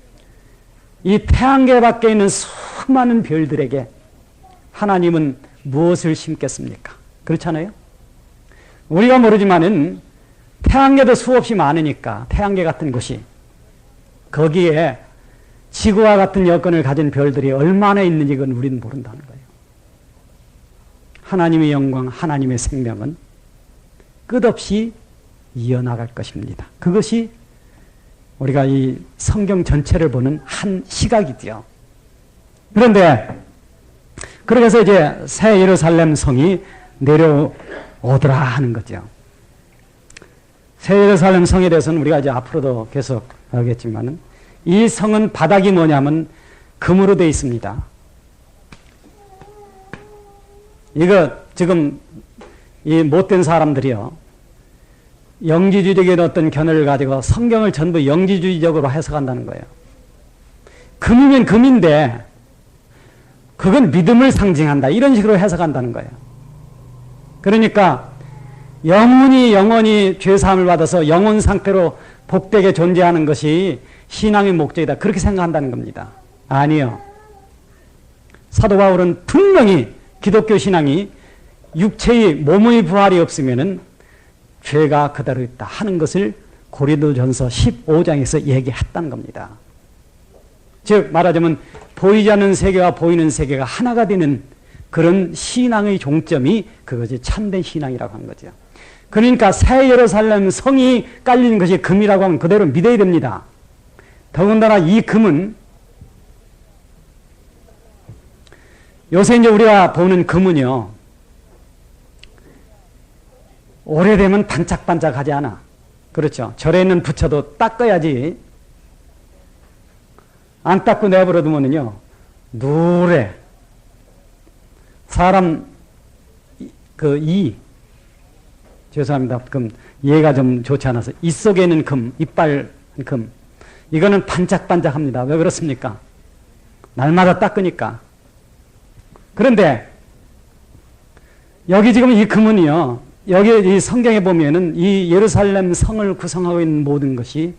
이 태양계 밖에 있는 수많은 별들에게 하나님은 무엇을 심겠습니까? 그렇잖아요? 우리가 모르지만은 태양계도 수없이 많으니까 태양계 같은 곳이 거기에 지구와 같은 여건을 가진 별들이 얼마나 있는지 그건 우리는 모른다는 거예요. 하나님의 영광, 하나님의 생명은 끝없이 이어나갈 것입니다. 그것이 우리가 이 성경 전체를 보는 한 시각이죠. 그런데 그래서 이제 새 예루살렘 성이 내려오더라 하는 거죠. 새 예루살렘 성에 대해서는 우리가 이제 앞으로도 계속 하겠지만은 이 성은 바닥이 뭐냐면 금으로 되어 있습니다. 이거 지금 이 못된 사람들이요. 영지주의적인 어떤 견해를 가지고 성경을 전부 영지주의적으로 해석한다는 거예요. 금이면 금인데 그건 믿음을 상징한다. 이런 식으로 해석한다는 거예요. 그러니까 영원히 죄사함을 받아서 영혼 상태로 복되게 존재하는 것이 신앙의 목적이다. 그렇게 생각한다는 겁니다. 아니요. 사도 바울은 분명히 기독교 신앙이 육체의 몸의 부활이 없으면은 죄가 그대로 있다 하는 것을 고린도전서 15장에서 얘기했다는 겁니다. 즉 말하자면 보이지 않는 세계와 보이는 세계가 하나가 되는 그런 신앙의 종점이 그것이 참된 신앙이라고 하는 거죠. 그러니까 새 예루살렘 성이 깔린 것이 금이라고 하면 그대로 믿어야 됩니다. 더군다나 이 금은 요새 이제 우리가 보는 금은요, 오래되면 반짝반짝하지 않아. 그렇죠. 절에 있는 부처도 닦아야지. 안 닦고 내버려두면요, 누래. 사람, 죄송합니다. 금, 얘가 좀 좋지 않아서. 이 속에 있는 금, 이빨 금. 이거는 반짝반짝합니다. 왜 그렇습니까? 날마다 닦으니까. 그런데, 여기 지금 이 금은요, 여기 이 성경에 보면은 이 예루살렘 성을 구성하고 있는 모든 것이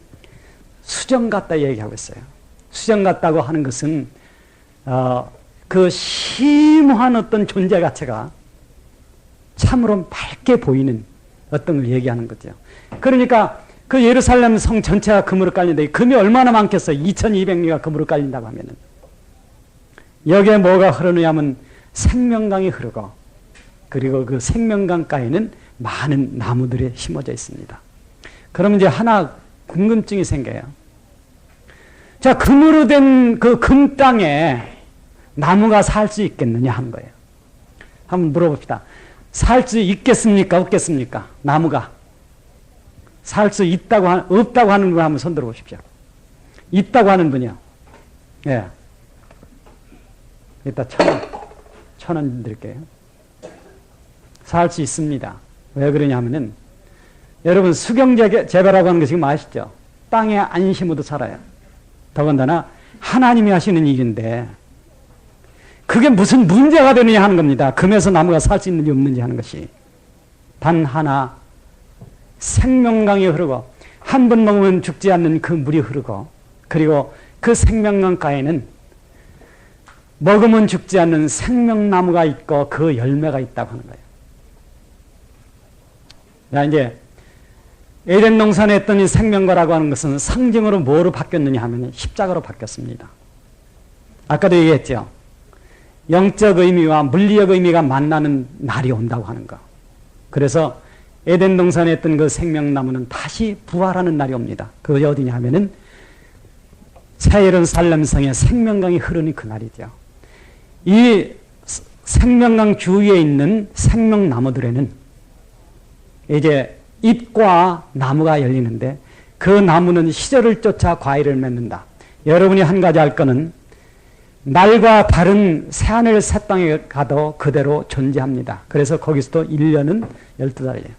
수정 같다 얘기하고 있어요. 수정 같다고 하는 것은, 그 심오한 어떤 존재 가치가 참으로 밝게 보이는 어떤 걸 얘기하는 거죠. 그러니까 그 예루살렘 성 전체가 금으로 깔린다. 금이 얼마나 많겠어요? 2200리가 금으로 깔린다고 하면은. 여기에 뭐가 흐르느냐면 생명강이 흐르고, 그리고 그 생명강가에는 많은 나무들이 심어져 있습니다. 그러면 이제 하나 궁금증이 생겨요. 자, 금으로 된 그 금 땅에 나무가 살 수 있겠느냐 하는 거예요. 한번 물어봅시다. 살 수 있겠습니까? 없겠습니까? 나무가. 살 수 있다고, 없다고 하는 분 한번 손 들어 보십시오. 있다고 하는 분이요. 예. 이따 1,000원 드릴게요. 살 수 있습니다. 왜 그러냐면은, 여러분, 수경재배라고 하는 거 지금 아시죠? 땅에 안 심어도 살아요. 더군다나, 하나님이 하시는 일인데, 그게 무슨 문제가 되느냐 하는 겁니다. 금에서 나무가 살 수 있는지 없는지 하는 것이. 단 하나, 생명강이 흐르고, 한 번 먹으면 죽지 않는 그 물이 흐르고, 그리고 그 생명강가에는 먹으면 죽지 않는 생명나무가 있고 그 열매가 있다고 하는 거예요. 자, 이제 에덴 동산에 했던 이 생명과라고 하는 것은 상징으로 뭐로 바뀌었느냐 하면 십자가로 바뀌었습니다. 아까도 얘기했죠. 영적 의미와 물리적 의미가 만나는 날이 온다고 하는 거. 그래서 에덴 동산에 했던 그 생명나무는 다시 부활하는 날이 옵니다. 그게 어디냐 하면은 새 예루살렘 성에 생명강이 흐르는 그 날이죠. 이 생명강 주위에 있는 생명나무들에는 이제 잎과 나무가 열리는데 그 나무는 시절을 쫓아 과일을 맺는다. 여러분이 한 가지 알 거는 날과 다른 새하늘 새 땅에 가도 그대로 존재합니다. 그래서 거기서도 1년은 12달이에요.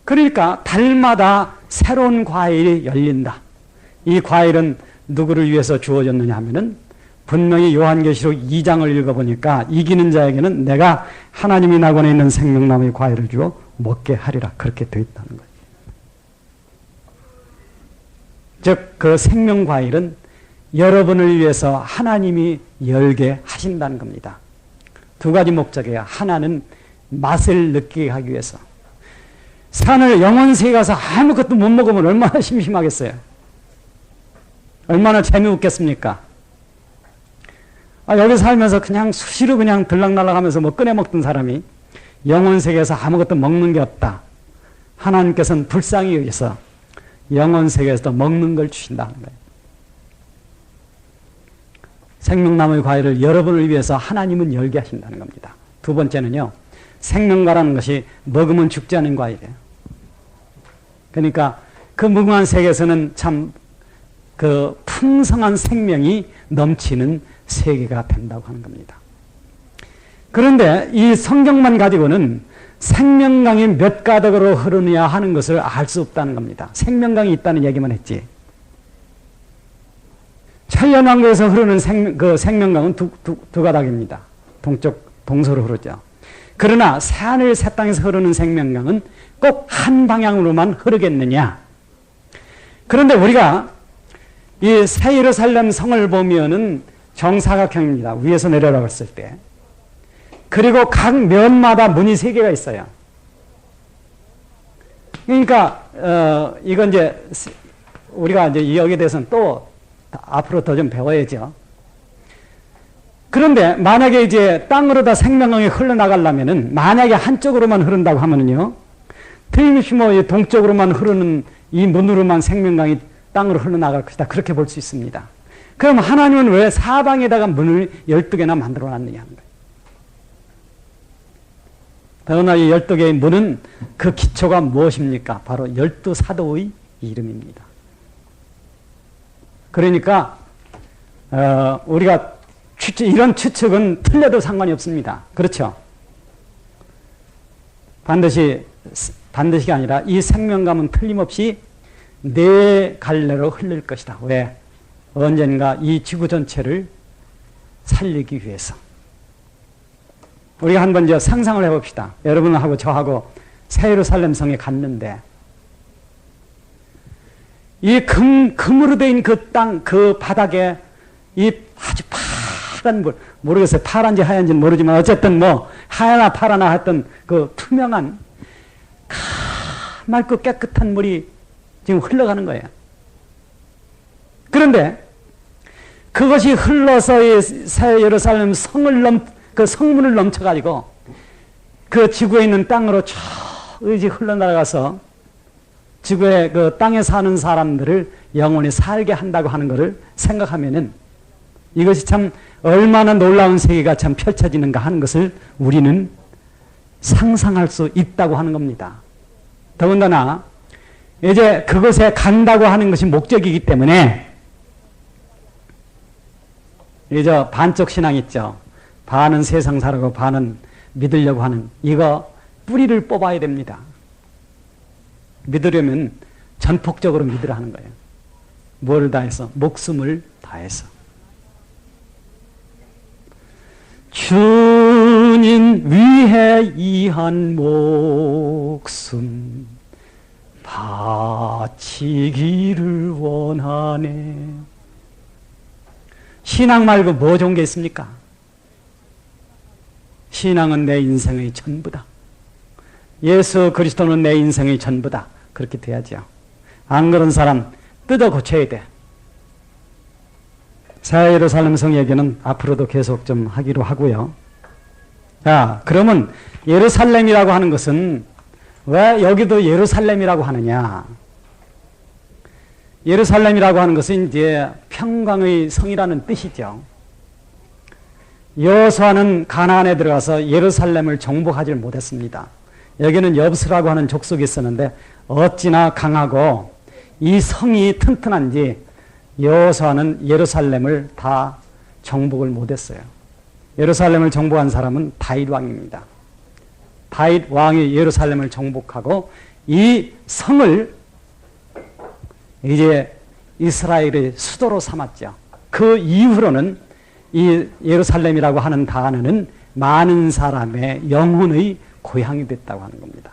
그러니까 달마다 새로운 과일이 열린다. 이 과일은 누구를 위해서 주어졌느냐 하면은 분명히 요한계시록 2장을 읽어보니까 이기는 자에게는 내가 하나님이 낙원에 있는 생명나무의 과일을 주어 먹게 하리라. 그렇게 되어 있다는 거예요. 즉, 그 생명과일은 여러분을 위해서 하나님이 열게 하신다는 겁니다. 두 가지 목적이에요. 하나는 맛을 느끼게 하기 위해서. 산을 영원세에 가서 아무것도 못 먹으면 얼마나 심심하겠어요. 얼마나 재미없겠습니까? 여기 살면서 그냥 수시로 그냥 들락날락하면서 뭐 꺼내먹던 사람이 영혼 세계에서 아무것도 먹는 게 없다. 하나님께서는 불쌍히 여기서 영혼 세계에서도 먹는 걸 주신다는 거예요. 생명나무의 과일을 여러분을 위해서 하나님은 열게 하신다는 겁니다. 두 번째는요, 생명과라는 것이 먹으면 죽지 않은 과일이에요. 그러니까 그 무궁한 세계에서는 참 그 풍성한 생명이 넘치는 세계가 된다고 하는 겁니다. 그런데 이 성경만 가지고는 생명강이 몇 가닥으로 흐르느냐 하는 것을 알 수 없다는 겁니다. 생명강이 있다는 얘기만 했지. 천년왕국에서 흐르는 생명강은 두 가닥입니다. 동서로 흐르죠. 그러나 새하늘 새 땅에서 흐르는 생명강은 꼭 한 방향으로만 흐르겠느냐? 그런데 우리가 이 새 예루살렘 성을 보면은 정사각형입니다. 위에서 내려갔을 때. 그리고 각 면마다 문이 3개가 있어요. 그러니까 이건 이제 우리가 이제 여기에 대해서는 또 앞으로 더 좀 배워야죠. 그런데 만약에 이제 땅으로 다 생명강이 흘러나가려면은 만약에 한쪽으로만 흐른다고 하면은요, 틀림없이 뭐 동쪽으로만 흐르는 이 문으로만 생명강이 땅으로 흘러나갈 것이다. 그렇게 볼 수 있습니다. 그럼 하나님은 왜 사방에다가 문을 12개나 만들어 놨느냐 하는 거예요. 더구나 이 12개의 문은 그 기초가 무엇입니까? 바로 12사도의 이름입니다. 그러니까 우리가 이런 추측은 틀려도 상관이 없습니다. 그렇죠? 반드시가 아니라 이 생명감은 틀림없이 네 갈래로 흐를 것이다. 왜? 언젠가 이 지구 전체를 살리기 위해서. 우리가 한번 이제 상상을 해봅시다. 여러분하고 저하고 새 예루살렘 성에 갔는데 이 금으로 된 그 땅, 그 바닥에 이 아주 파란 물, 모르겠어요. 파란지 하얀지는 모르지만 어쨌든 뭐 하얀나 파라나 했던 그 투명한 맑고 깨끗한 물이 지금 흘러가는 거예요. 그런데 그것이 흘러서 이 새 예루살렘 그 성문을 넘쳐가지고 그 지구에 있는 땅으로 쭉 흘러나가서 지구의 그 땅에 사는 사람들을 영원히 살게 한다고 하는 것을 생각하면은 이것이 참 얼마나 놀라운 세계가 참 펼쳐지는가 하는 것을 우리는 상상할 수 있다고 하는 겁니다. 더군다나 이제 그것에 간다고 하는 것이 목적이기 때문에 이제 반쪽 신앙 있죠. 반은 세상 살아고 반은 믿으려고 하는 이거 뿌리를 뽑아야 됩니다. 믿으려면 전폭적으로 믿으라 하는 거예요. 뭐를 다해서? 목숨을 다해서. 주님 위해 이한 목숨 바치기를 원하네. 신앙 말고 뭐 좋은 게 있습니까? 신앙은 내 인생의 전부다. 예수 그리스도는 내 인생의 전부다. 그렇게 돼야죠. 안 그런 사람 뜯어 고쳐야 돼. 새 예루살렘 성 얘기는 앞으로도 계속 좀 하기로 하고요. 자, 그러면 예루살렘이라고 하는 것은 왜 여기도 예루살렘이라고 하느냐? 예루살렘이라고 하는 것은 이제 평강의 성이라는 뜻이죠. 여호수아는 가나안에 들어가서 예루살렘을 정복하지 못했습니다. 여기는 엽스라고 하는 족속이 있었는데 어찌나 강하고 이 성이 튼튼한지 여호수아는 예루살렘을 다 정복을 못했어요. 예루살렘을 정복한 사람은 다윗 왕입니다. 다윗 왕이 예루살렘을 정복하고 이 성을 이제 이스라엘의 수도로 삼았죠. 그 이후로는 이 예루살렘이라고 하는 단어는 많은 사람의 영혼의 고향이 됐다고 하는 겁니다.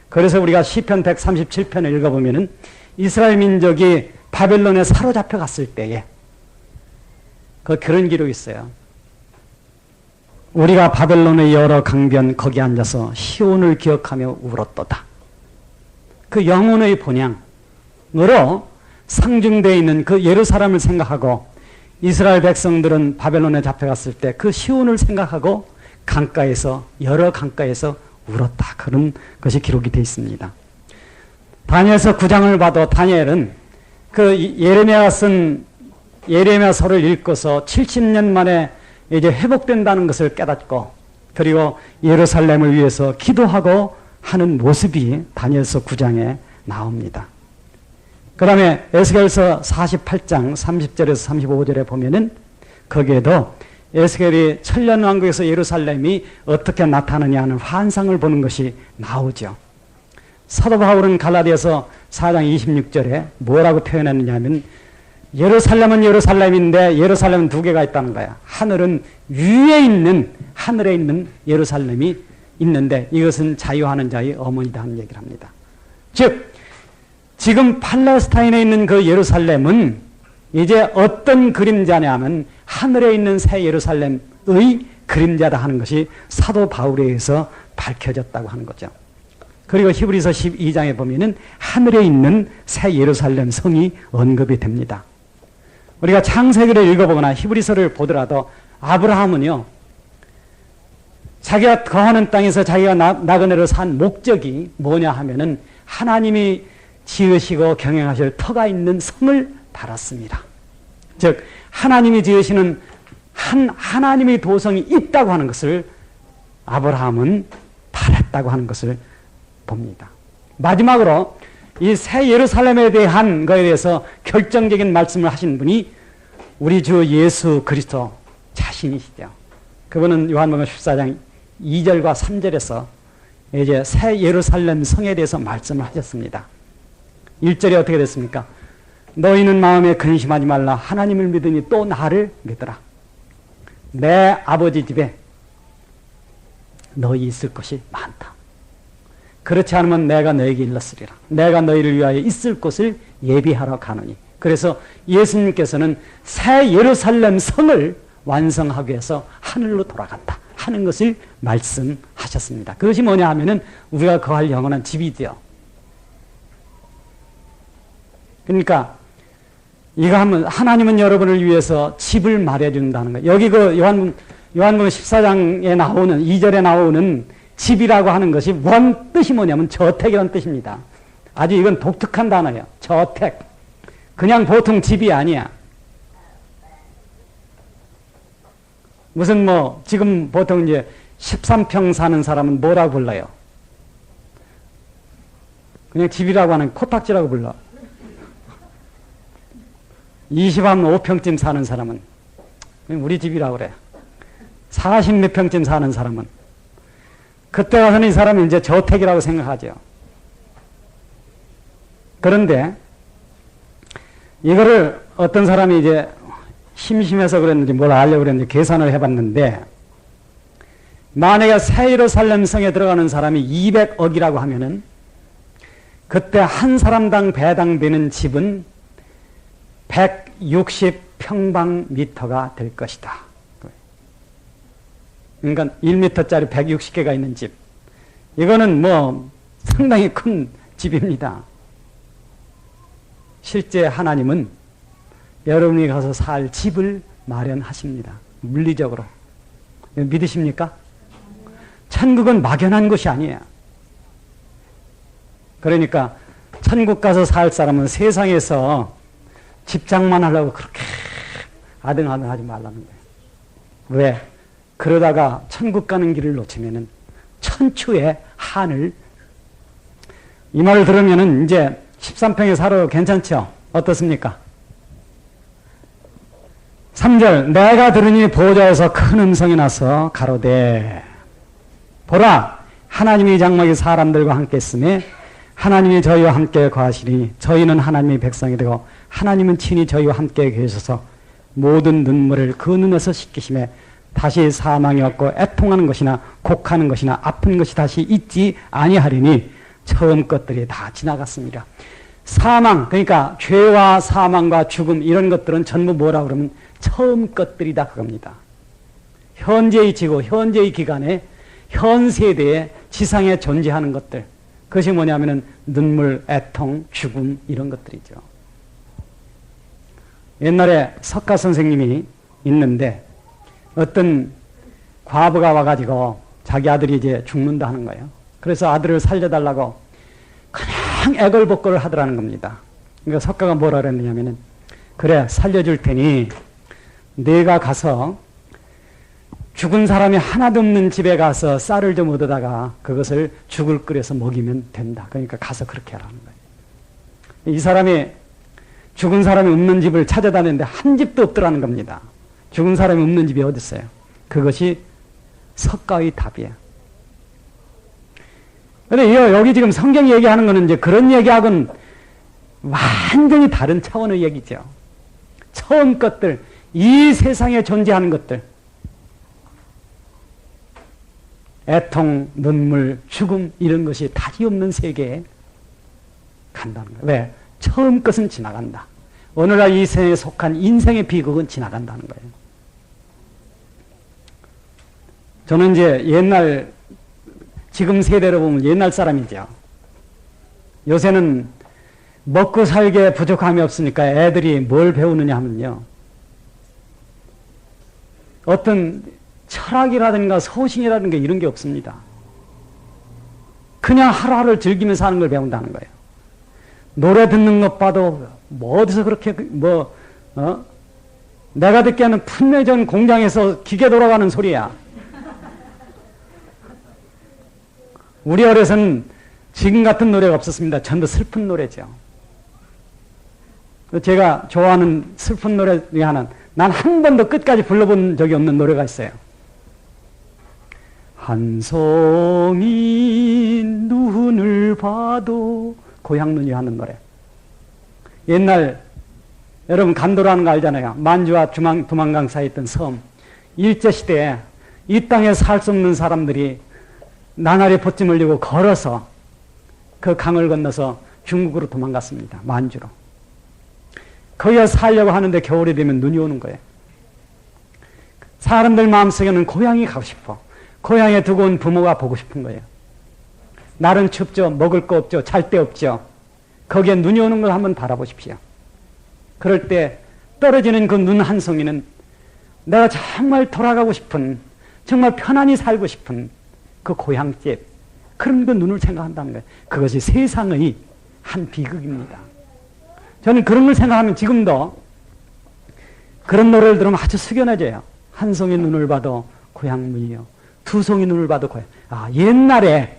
그래서 우리가 시편 137편을 읽어보면은 이스라엘 민족이 바벨론에 사로잡혀 갔을 때에 그런 기록이 있어요. 우리가 바벨론의 여러 강변 거기 앉아서 시온을 기억하며 울었도다. 그 영혼의 본향으로 상중되어 있는 그 예루살렘을 생각하고 이스라엘 백성들은 바벨론에 잡혀갔을 때 그 시온을 생각하고 강가에서 여러 강가에서 울었다. 그런 것이 기록이 되어 있습니다. 다니엘서 9장을 봐도 다니엘은 그 예레미야가 쓴 예레미야서를 읽고서 70년 만에 이제 회복된다는 것을 깨닫고 그리고 예루살렘을 위해서 기도하고 하는 모습이 다니엘서 9장에 나옵니다. 그 다음에 에스겔서 48장 30절에서 35절에 보면은 거기에도 에스겔이 천년왕국에서 예루살렘이 어떻게 나타나느냐 하는 환상을 보는 것이 나오죠. 사도 바울은 갈라디아서 4장 26절에 뭐라고 표현했느냐 하면 예루살렘은 예루살렘인데 예루살렘은 두 개가 있다는 거야. 하늘은 위에 있는 하늘에 있는 예루살렘이 있는데 이것은 자유하는 자의 어머니다 하는 얘기를 합니다. 즉 지금 팔레스타인에 있는 그 예루살렘은 이제 어떤 그림자냐면 하늘에 있는 새 예루살렘의 그림자다 하는 것이 사도 바울에 의해서 밝혀졌다고 하는 거죠. 그리고 히브리서 12장에 보면은 하늘에 있는 새 예루살렘 성이 언급이 됩니다. 우리가 창세기를 읽어보거나 히브리서를 보더라도 아브라함은요, 자기가 거하는 땅에서 자기가 나그네로 산 목적이 뭐냐 하면은 하나님이 지으시고 경영하실 터가 있는 성을 바랐습니다. 즉 하나님이 지으시는 하나님의 도성이 있다고 하는 것을 아브라함은 바랐다고 하는 것을 봅니다. 마지막으로 이 새 예루살렘에 대한 것에 대해서 결정적인 말씀을 하신 분이 우리 주 예수 그리스도 자신이시죠. 그분은 요한복음 14장 2절과 3절에서 이제 새 예루살렘 성에 대해서 말씀을 하셨습니다. 1절에 어떻게 됐습니까? 너희는 마음에 근심하지 말라. 하나님을 믿으니 또 나를 믿으라. 내 아버지 집에 너희 있을 것이 많다. 그렇지 않으면 내가 너에게 일렀으리라. 내가 너희를 위하여 있을 곳을 예비하러 가노니. 그래서 예수님께서는 새 예루살렘 성을 완성하기 위해서 하늘로 돌아간다 하는 것을 말씀하셨습니다. 그것이 뭐냐 하면은 우리가 거할 영원한 집이지요. 그러니까 이거 하면 하나님은 여러분을 위해서 집을 마련해준다는 거예요. 여기 그 요한복음 14장에 나오는 2절에 나오는 집이라고 하는 것이 원 뜻이 뭐냐면 저택이라는 뜻입니다. 아주 이건 독특한 단어예요. 저택. 그냥 보통 집이 아니야. 무슨 뭐 지금 보통 이제 13평 사는 사람은 뭐라고 불러요? 그냥 집이라고 하는 코딱지라고 불러. 25평쯤 사는 사람은 우리 집이라고 그래. 40몇 평쯤 사는 사람은 그때 가서는 이 사람이 이제 저택이라고 생각하죠. 그런데 이거를 어떤 사람이 이제 심심해서 그랬는지 뭘 알려고 그랬는지 계산을 해봤는데 만약에 새 예루살렘 성에 들어가는 사람이 200억이라고 하면은 그때 한 사람당 배당되는 집은 160평방미터가 될 것이다. 그러니까 1m짜리 160개가 있는 집. 이거는 뭐 상당히 큰 집입니다. 실제 하나님은 여러분이 가서 살 집을 마련하십니다. 물리적으로. 믿으십니까? 천국은 막연한 것이 아니에요. 그러니까 천국 가서 살 사람은 세상에서 집장만 하려고 그렇게 아등아등 하지 말라는 거예요. 왜? 그러다가 천국 가는 길을 놓치면은 천추의 한을, 이 말을 들으면은 이제 13평에 살아도 괜찮죠? 어떻습니까? 3절, 내가 들으니 보좌에서 큰 음성이 나서 가로되 보라, 하나님이 장막이 사람들과 함께 있으며 하나님이 저희와 함께 거하시니 저희는 하나님의 백성이 되고 하나님은 친히 저희와 함께 계셔서 모든 눈물을 그 눈에서 씻기심에 다시 사망이 없고 애통하는 것이나 곡하는 것이나 아픈 것이 다시 있지 아니하리니 처음 것들이 다 지나갔습니다. 사망, 그러니까 죄와 사망과 죽음 이런 것들은 전부 뭐라 그러면 처음 것들이다 그겁니다. 현재의 지구, 현재의 기간에 현 세대에 지상에 존재하는 것들, 그것이 뭐냐면은 눈물, 애통, 죽음 이런 것들이죠. 옛날에 석가 선생님이 있는데 어떤 과부가 와가지고 자기 아들이 이제 죽는다 하는 거예요. 그래서 아들을 살려달라고 그냥 애걸복걸을 하더라는 겁니다. 그러니까 석가가 뭐라 그랬느냐면은 그래 살려줄 테니 내가 가서 죽은 사람이 하나도 없는 집에 가서 쌀을 좀 얻어다가 그것을 죽을 끓여서 먹이면 된다. 그러니까 가서 그렇게 하라는 거예요. 이 사람이 죽은 사람이 없는 집을 찾아다녔는데 한 집도 없더라는 겁니다. 죽은 사람이 없는 집이 어디 있어요? 그것이 석가의 답이에요. 근데 여기 지금 성경이 얘기하는 거는 이제 그런 얘기하고는 완전히 다른 차원의 얘기죠. 처음 것들, 이 세상에 존재하는 것들. 애통, 눈물, 죽음 이런 것이 다시 없는 세계에 간다는 거예요. 왜? 처음 것은 지나간다. 오늘날 이 세상에 속한 인생의 비극은 지나간다는 거예요. 저는 이제 옛날, 지금 세대로 보면 옛날 사람이죠. 요새는 먹고 살기에 부족함이 없으니까 애들이 뭘 배우느냐 하면요. 어떤 철학이라든가 소신이라든가 이런 게 없습니다. 그냥 하루하루를 즐기면서 사는 걸 배운다는 거예요. 노래 듣는 것 봐도 뭐 어디서 그렇게 내가 듣기에는 풋내전 공장에서 기계 돌아가는 소리야. 우리 어려서는 지금 같은 노래가 없었습니다. 전부 슬픈 노래죠. 제가 좋아하는 슬픈 노래 중에 하나는 난 한 번도 끝까지 불러본 적이 없는 노래가 있어요. 한 송이 눈을 봐도 고향 눈이 하는 노래. 옛날 여러분 간도라는 거 알잖아요. 만주와 두만강 사이에 있던 섬. 일제시대에 이 땅에 살 수 없는 사람들이 나날이 보찜 흘리고 걸어서 그 강을 건너서 중국으로 도망갔습니다. 만주로. 거기에 살려고 하는데 겨울이 되면 눈이 오는 거예요. 사람들 마음속에는 고향이 가고 싶어. 고향에 두고 온 부모가 보고 싶은 거예요. 날은 춥죠. 먹을 거 없죠. 잘 데 없죠. 거기에 눈이 오는 걸 한번 바라보십시오. 그럴 때 떨어지는 그 눈 한 송이는 내가 정말 돌아가고 싶은, 정말 편안히 살고 싶은 그 고향집, 그런 그 눈을 생각한다는 거예요. 그것이 세상의 한 비극입니다. 저는 그런 걸 생각하면 지금도 그런 노래를 들으면 아주 숙연해져요. 한 송이 눈을 봐도 고향 눈이요. 두 송이 눈을 봐도 고향. 아, 옛날에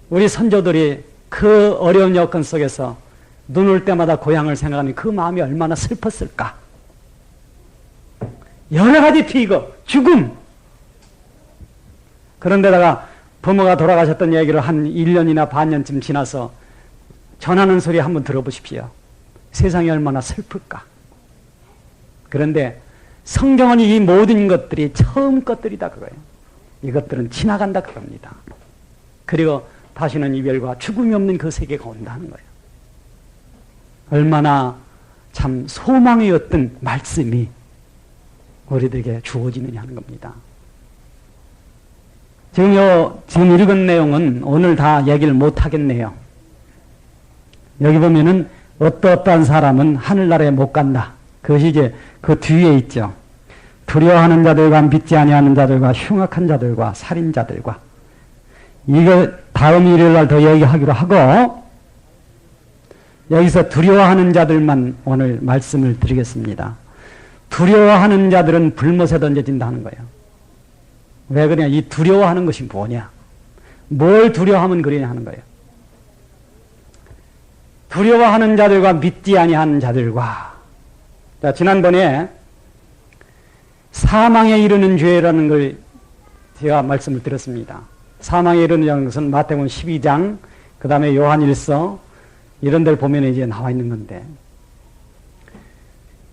우리 선조들이 그 어려운 여건 속에서 눈 올 때마다 고향을 생각하면 그 마음이 얼마나 슬펐을까. 여러 가지 비극, 죽음. 그런데다가 부모가 돌아가셨던 얘기를 한 1년이나 반년쯤 지나서 전하는 소리 한번 들어보십시오. 세상이 얼마나 슬플까. 그런데 성경은 이 모든 것들이 처음 것들이다 그거예요. 이것들은 지나간다 그겁니다. 그리고 다시는 이별과 죽음이 없는 그 세계가 온다는 거예요. 얼마나 참 소망의 어떤 말씀이 우리들에게 주어지느냐 하는 겁니다. 지금 읽은 내용은 오늘 다 얘기를 못 하겠네요. 여기 보면은 어떠한 사람은 하늘나라에 못 간다. 그것이 이제 그 뒤에 있죠. 두려워하는 자들과 믿지 아니하는 자들과 흉악한 자들과 살인자들과. 이거 다음 일요일날 더 얘기하기로 하고 여기서 두려워하는 자들만 오늘 말씀을 드리겠습니다. 두려워하는 자들은 불못에 던져진다 하는 거예요. 왜 그러냐? 이 두려워하는 것이 뭐냐? 뭘 두려워하면 그러냐 하는 거예요. 두려워하는 자들과 믿지 아니하는 자들과. 자, 지난번에 사망에 이르는 죄라는 걸 제가 말씀을 드렸습니다. 사망에 이르는 것은 마태복음 12장, 그 다음에 요한일서 이런 데를 보면 이제 나와 있는 건데,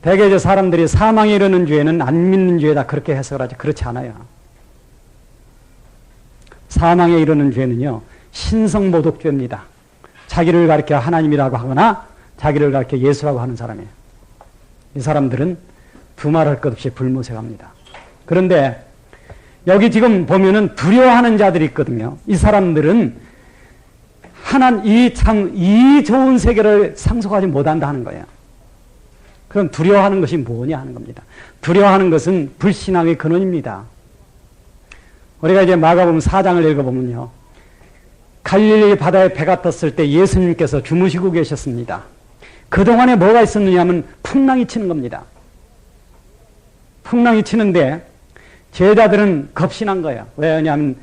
대개 이제 사람들이 사망에 이르는 죄는 안 믿는 죄다 그렇게 해석을 하죠. 그렇지 않아요. 사망에 이르는 죄는요, 신성모독죄입니다. 자기를 가리켜 하나님이라고 하거나 자기를 가리켜 예수라고 하는 사람이에요. 이 사람들은 두말할 것 없이 불못에 갑니다. 그런데 여기 지금 보면은 두려워하는 자들이 있거든요. 이 사람들은 이 좋은 세계를 상속하지 못한다는 거예요. 그럼 두려워하는 것이 뭐냐 하는 겁니다. 두려워하는 것은 불신앙의 근원입니다. 우리가 이제 마가복음 4장을 읽어보면요. 갈릴리 바다에 배가 떴을 때 예수님께서 주무시고 계셨습니다. 그동안에 뭐가 있었느냐 하면 풍랑이 치는 겁니다. 풍랑이 치는데 제자들은 겁신한 거예요. 왜냐하면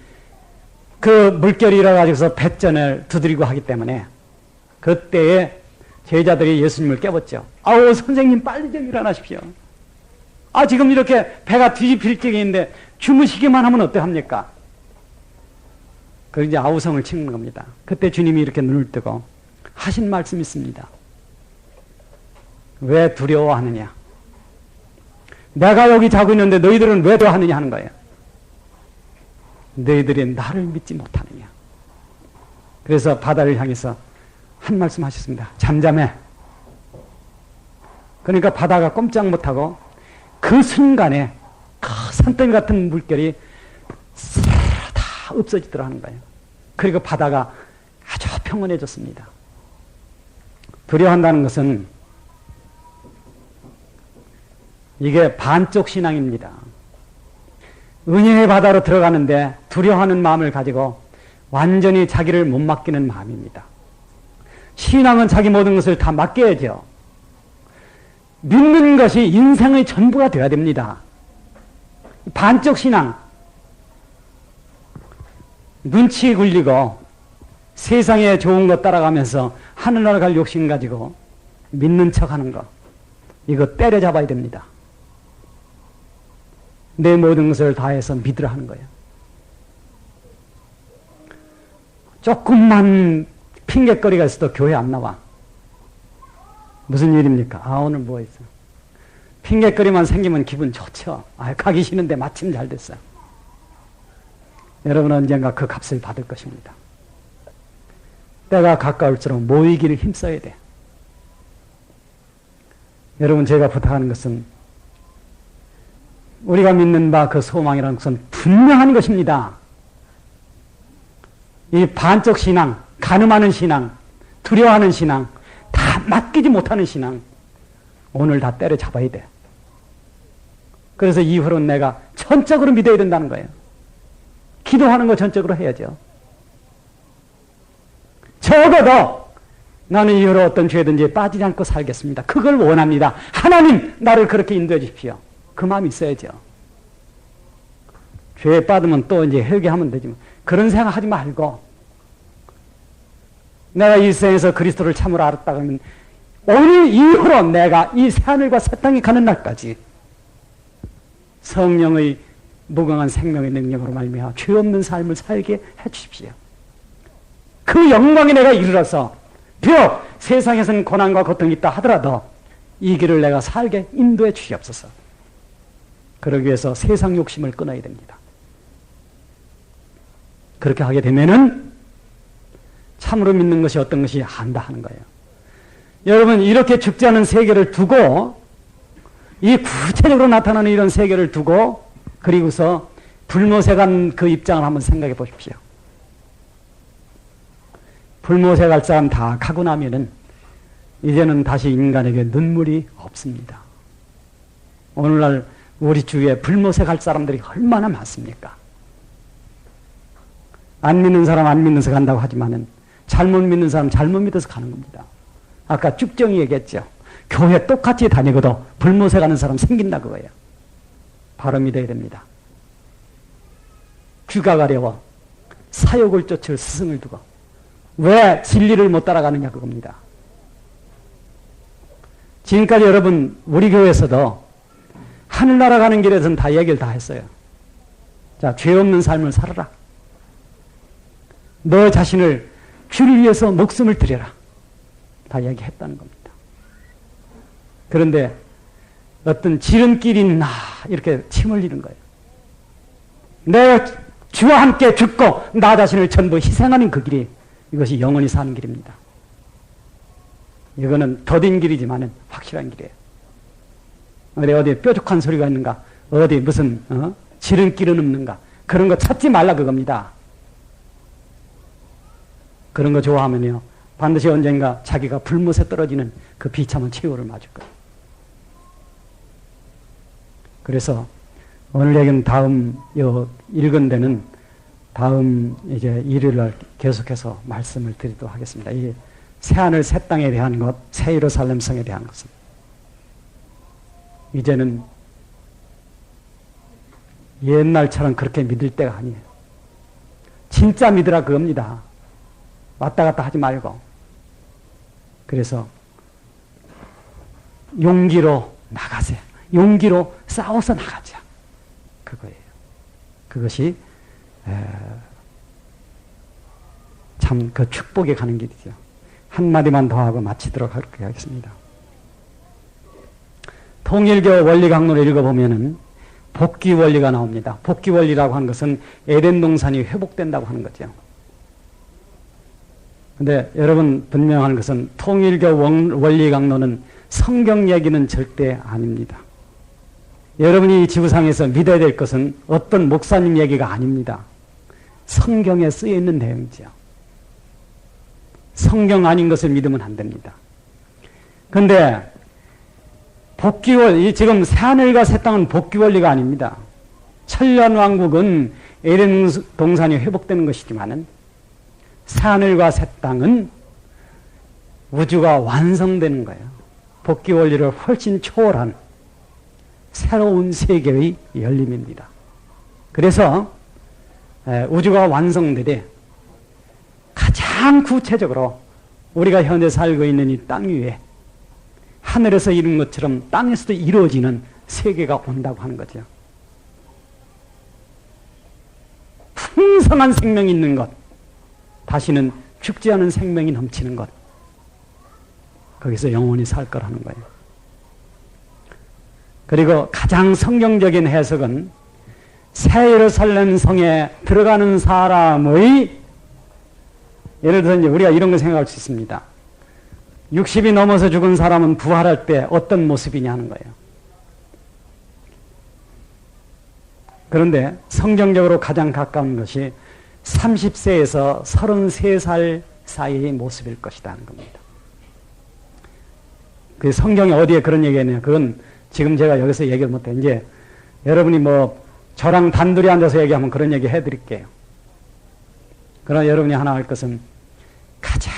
그 물결이 일어가지고서 배전을 두드리고 하기 때문에 그때에 제자들이 예수님을 깨웠죠. 아우 선생님 빨리 좀 일어나십시오. 지금 이렇게 배가 뒤집힐 적인데 주무시기만 하면 어떡합니까? 그 이제 아우성을 치는 겁니다. 그때 주님이 이렇게 눈을 뜨고 하신 말씀이 있습니다. 왜 두려워하느냐? 내가 여기 자고 있는데 너희들은 왜 두려워하느냐 하는 거예요. 너희들이 나를 믿지 못하느냐. 그래서 바다를 향해서 한 말씀 하셨습니다. 잠잠해. 그러니까 바다가 꼼짝 못하고 그 순간에 산더미 같은 물결이 다 없어지더라 하는 거예요. 그리고 바다가 아주 평온해졌습니다. 두려워한다는 것은 이게 반쪽 신앙입니다. 은혜의 바다로 들어가는데 두려워하는 마음을 가지고 완전히 자기를 못 맡기는 마음입니다. 신앙은 자기 모든 것을 다 맡겨야죠. 믿는 것이 인생의 전부가 되어야 됩니다. 반쪽 신앙, 눈치 굴리고 세상에 좋은 것 따라가면서 하늘나라 갈 욕심 가지고 믿는 척하는 거, 이거 때려잡아야 됩니다. 내 모든 것을 다해서 믿으라 하는 거예요. 조금만 핑계거리가 있어도 교회 안 나와. 무슨 일입니까? 오늘 뭐 있어? 핑계거리만 생기면 기분 좋죠. 가기 싫은데 마침 잘 됐어. 여러분은 언젠가 그 값을 받을 것입니다. 때가 가까울수록 모이기를 힘써야 돼. 여러분, 제가 부탁하는 것은 우리가 믿는 바 그 소망이라는 것은 분명한 것입니다. 이 반쪽 신앙, 가늠하는 신앙, 두려워하는 신앙, 다 맡기지 못하는 신앙, 오늘 다 때려잡아야 돼. 그래서 이후로는 내가 전적으로 믿어야 된다는 거예요. 기도하는 거 전적으로 해야죠. 적어도 나는 이후로 어떤 죄든지 빠지지 않고 살겠습니다. 그걸 원합니다. 하나님, 나를 그렇게 인도해 주십시오. 그 마음이 있어야죠. 죄에 빠지면 또 이제 회개하면 되지만 그런 생각 하지 말고 내가 이 세상에서 그리스도를 참으로 알았다 그러면 오늘 이후로 내가 이 새하늘과 새 땅에 가는 날까지 성령의 무궁한 생명의 능력으로 말미암아 죄 없는 삶을 살게 해 주십시오. 그 영광에 내가 이르러서 비록 세상에서는 고난과 고통이 있다 하더라도 이 길을 내가 살게 인도해 주시옵소서. 그러기 위해서 세상 욕심을 끊어야 됩니다. 그렇게 하게 되면은 참으로 믿는 것이 어떤 것이 안다 하는 거예요. 여러분, 이렇게 죽지 않은 세계를 두고 이 구체적으로 나타나는 이런 세계를 두고 그리고서 불모세간 그 입장을 한번 생각해 보십시오. 불모세 갈 사람 다 가고 나면은 이제는 다시 인간에게 눈물이 없습니다. 오늘날 우리 주위에 불모세 갈 사람들이 얼마나 많습니까? 안 믿는 사람 안 믿는서 간다고 하지만은 잘못 믿는 사람 잘못 믿어서 가는 겁니다. 아까 쭉정이 얘기했죠. 교회 똑같이 다니고도 불모세 가는 사람 생긴다 그거예요. 바로 믿어야 됩니다. 귀가 가려워 사욕을 쫓을 스승을 두고 왜 진리를 못 따라가느냐 그겁니다. 지금까지 여러분 우리 교회에서도 하늘나라 가는 길에서는 다 얘기를 다 했어요. 자, 죄 없는 삶을 살아라. 너 자신을 주를 위해서 목숨을 드려라. 다 얘기했다는 겁니다. 그런데 어떤 지름길이 있나 이렇게 침 흘리는 거예요. 내가 주와 함께 죽고 나 자신을 전부 희생하는 그 길이 이것이 영원히 사는 길입니다. 이거는 더딘 길이지만은 확실한 길이에요. 어디 뾰족한 소리가 있는가? 어디 무슨 지름길은 없는가? 그런 거 찾지 말라 그겁니다. 그런 거 좋아하면요 반드시 언젠가 자기가 불못에 떨어지는 그 비참한 최후를 맞을 거예요. 그래서 오늘 얘기는 다음 읽은 데는 다음 이제 일요일날 계속해서 말씀을 드리도록 하겠습니다. 이 새하늘 새 땅에 대한 것, 새 예루살렘 성에 대한 것은 이제는 옛날처럼 그렇게 믿을 때가 아니에요. 진짜 믿으라 그겁니다. 왔다 갔다 하지 말고. 그래서 용기로 나가세요. 용기로 싸워서 나가자. 그거예요. 그것이 참 그 축복에 가는 길이죠. 한마디만 더 하고 마치도록 하겠습니다. 통일교 원리 강론을 읽어보면은 복귀 원리가 나옵니다. 복귀 원리라고 하는 것은 에덴 동산이 회복된다고 하는 거죠. 근데 여러분 분명한 것은 통일교 원리 강론은 성경 얘기는 절대 아닙니다. 여러분이 이 지구상에서 믿어야 될 것은 어떤 목사님 얘기가 아닙니다. 성경에 쓰여 있는 내용이죠. 성경 아닌 것을 믿으면 안 됩니다. 그런데 복귀원리, 지금 새하늘과 새 땅은 복귀원리가 아닙니다. 천년왕국은 에덴 동산이 회복되는 것이지만은 새하늘과 새 땅은 우주가 완성되는 거예요. 복귀원리를 훨씬 초월한 새로운 세계의 열림입니다. 그래서 우주가 완성되되 가장 구체적으로 우리가 현재 살고 있는 이 땅 위에 하늘에서 이룬 것처럼 땅에서도 이루어지는 세계가 온다고 하는 거죠. 풍성한 생명이 있는 것, 다시는 죽지 않은 생명이 넘치는 것, 거기서 영원히 살 거라는 거예요. 그리고 가장 성경적인 해석은 새 예루살렘 성에 들어가는 사람의, 예를 들어서 이제 우리가 이런 거 생각할 수 있습니다. 60이 넘어서 죽은 사람은 부활할 때 어떤 모습이냐 하는 거예요. 그런데 성경적으로 가장 가까운 것이 30세에서 33살 사이의 모습일 것이다 하는 겁니다. 그 성경에 어디에 그런 얘기가 있냐, 그건 지금 제가 여기서 얘기를 못해. 이제 여러분이 뭐 저랑 단둘이 앉아서 얘기하면 그런 얘기 해드릴게요. 그러나 여러분이 하나 할 것은 가장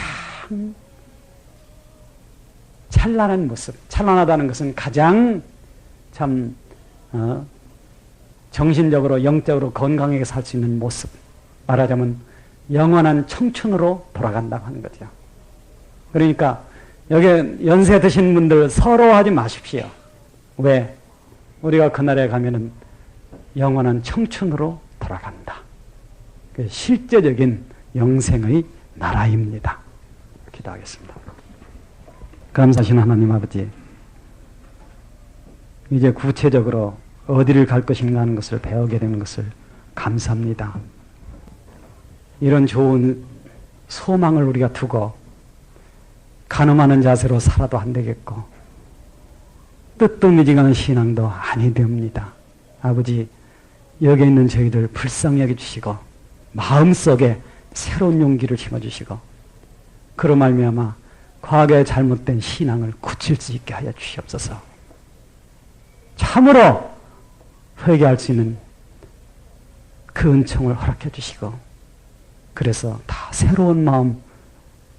찬란한 모습, 찬란하다는 것은 가장 참 정신적으로 영적으로 건강하게 살 수 있는 모습, 말하자면 영원한 청춘으로 돌아간다고 하는 거죠. 그러니까 여기 연세 드신 분들 서러워하지 마십시오. 왜? 우리가 그날에 가면은 영원한 청춘으로 돌아간다. 실제적인 영생의 나라입니다. 기도하겠습니다. 감사하신 하나님 아버지, 이제 구체적으로 어디를 갈 것인가 하는 것을 배우게 되는 것을 감사합니다. 이런 좋은 소망을 우리가 두고 간음하는 자세로 살아도 안 되겠고 뜨뜻미지근한 신앙도 아니 됩니다. 아버지, 여기 있는 저희들 불쌍히 여겨주시고 마음속에 새로운 용기를 심어주시고 그로 말미암아 과거에 잘못된 신앙을 고칠 수 있게 하여 주시옵소서. 참으로 회개할 수 있는 그 은총을 허락해 주시고 그래서 다 새로운 마음,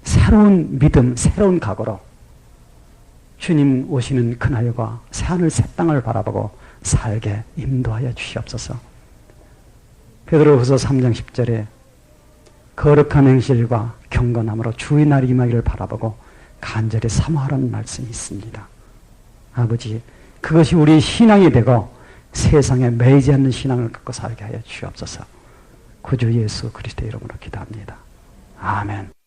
새로운 믿음, 새로운 각오로 주님 오시는 그날과 새하늘 새 땅을 바라보고 살게 인도하여 주시옵소서. 베드로후서 3장 10절에 거룩한 행실과 경건함으로 주의 날이 임하기를 바라보고 간절히 사모하라는 말씀이 있습니다. 아버지, 그것이 우리 신앙이 되고 세상에 매이지 않는 신앙을 갖고 살게 하여 주시옵소서. 구주 예수 그리스도의 이름으로 기도합니다. 아멘.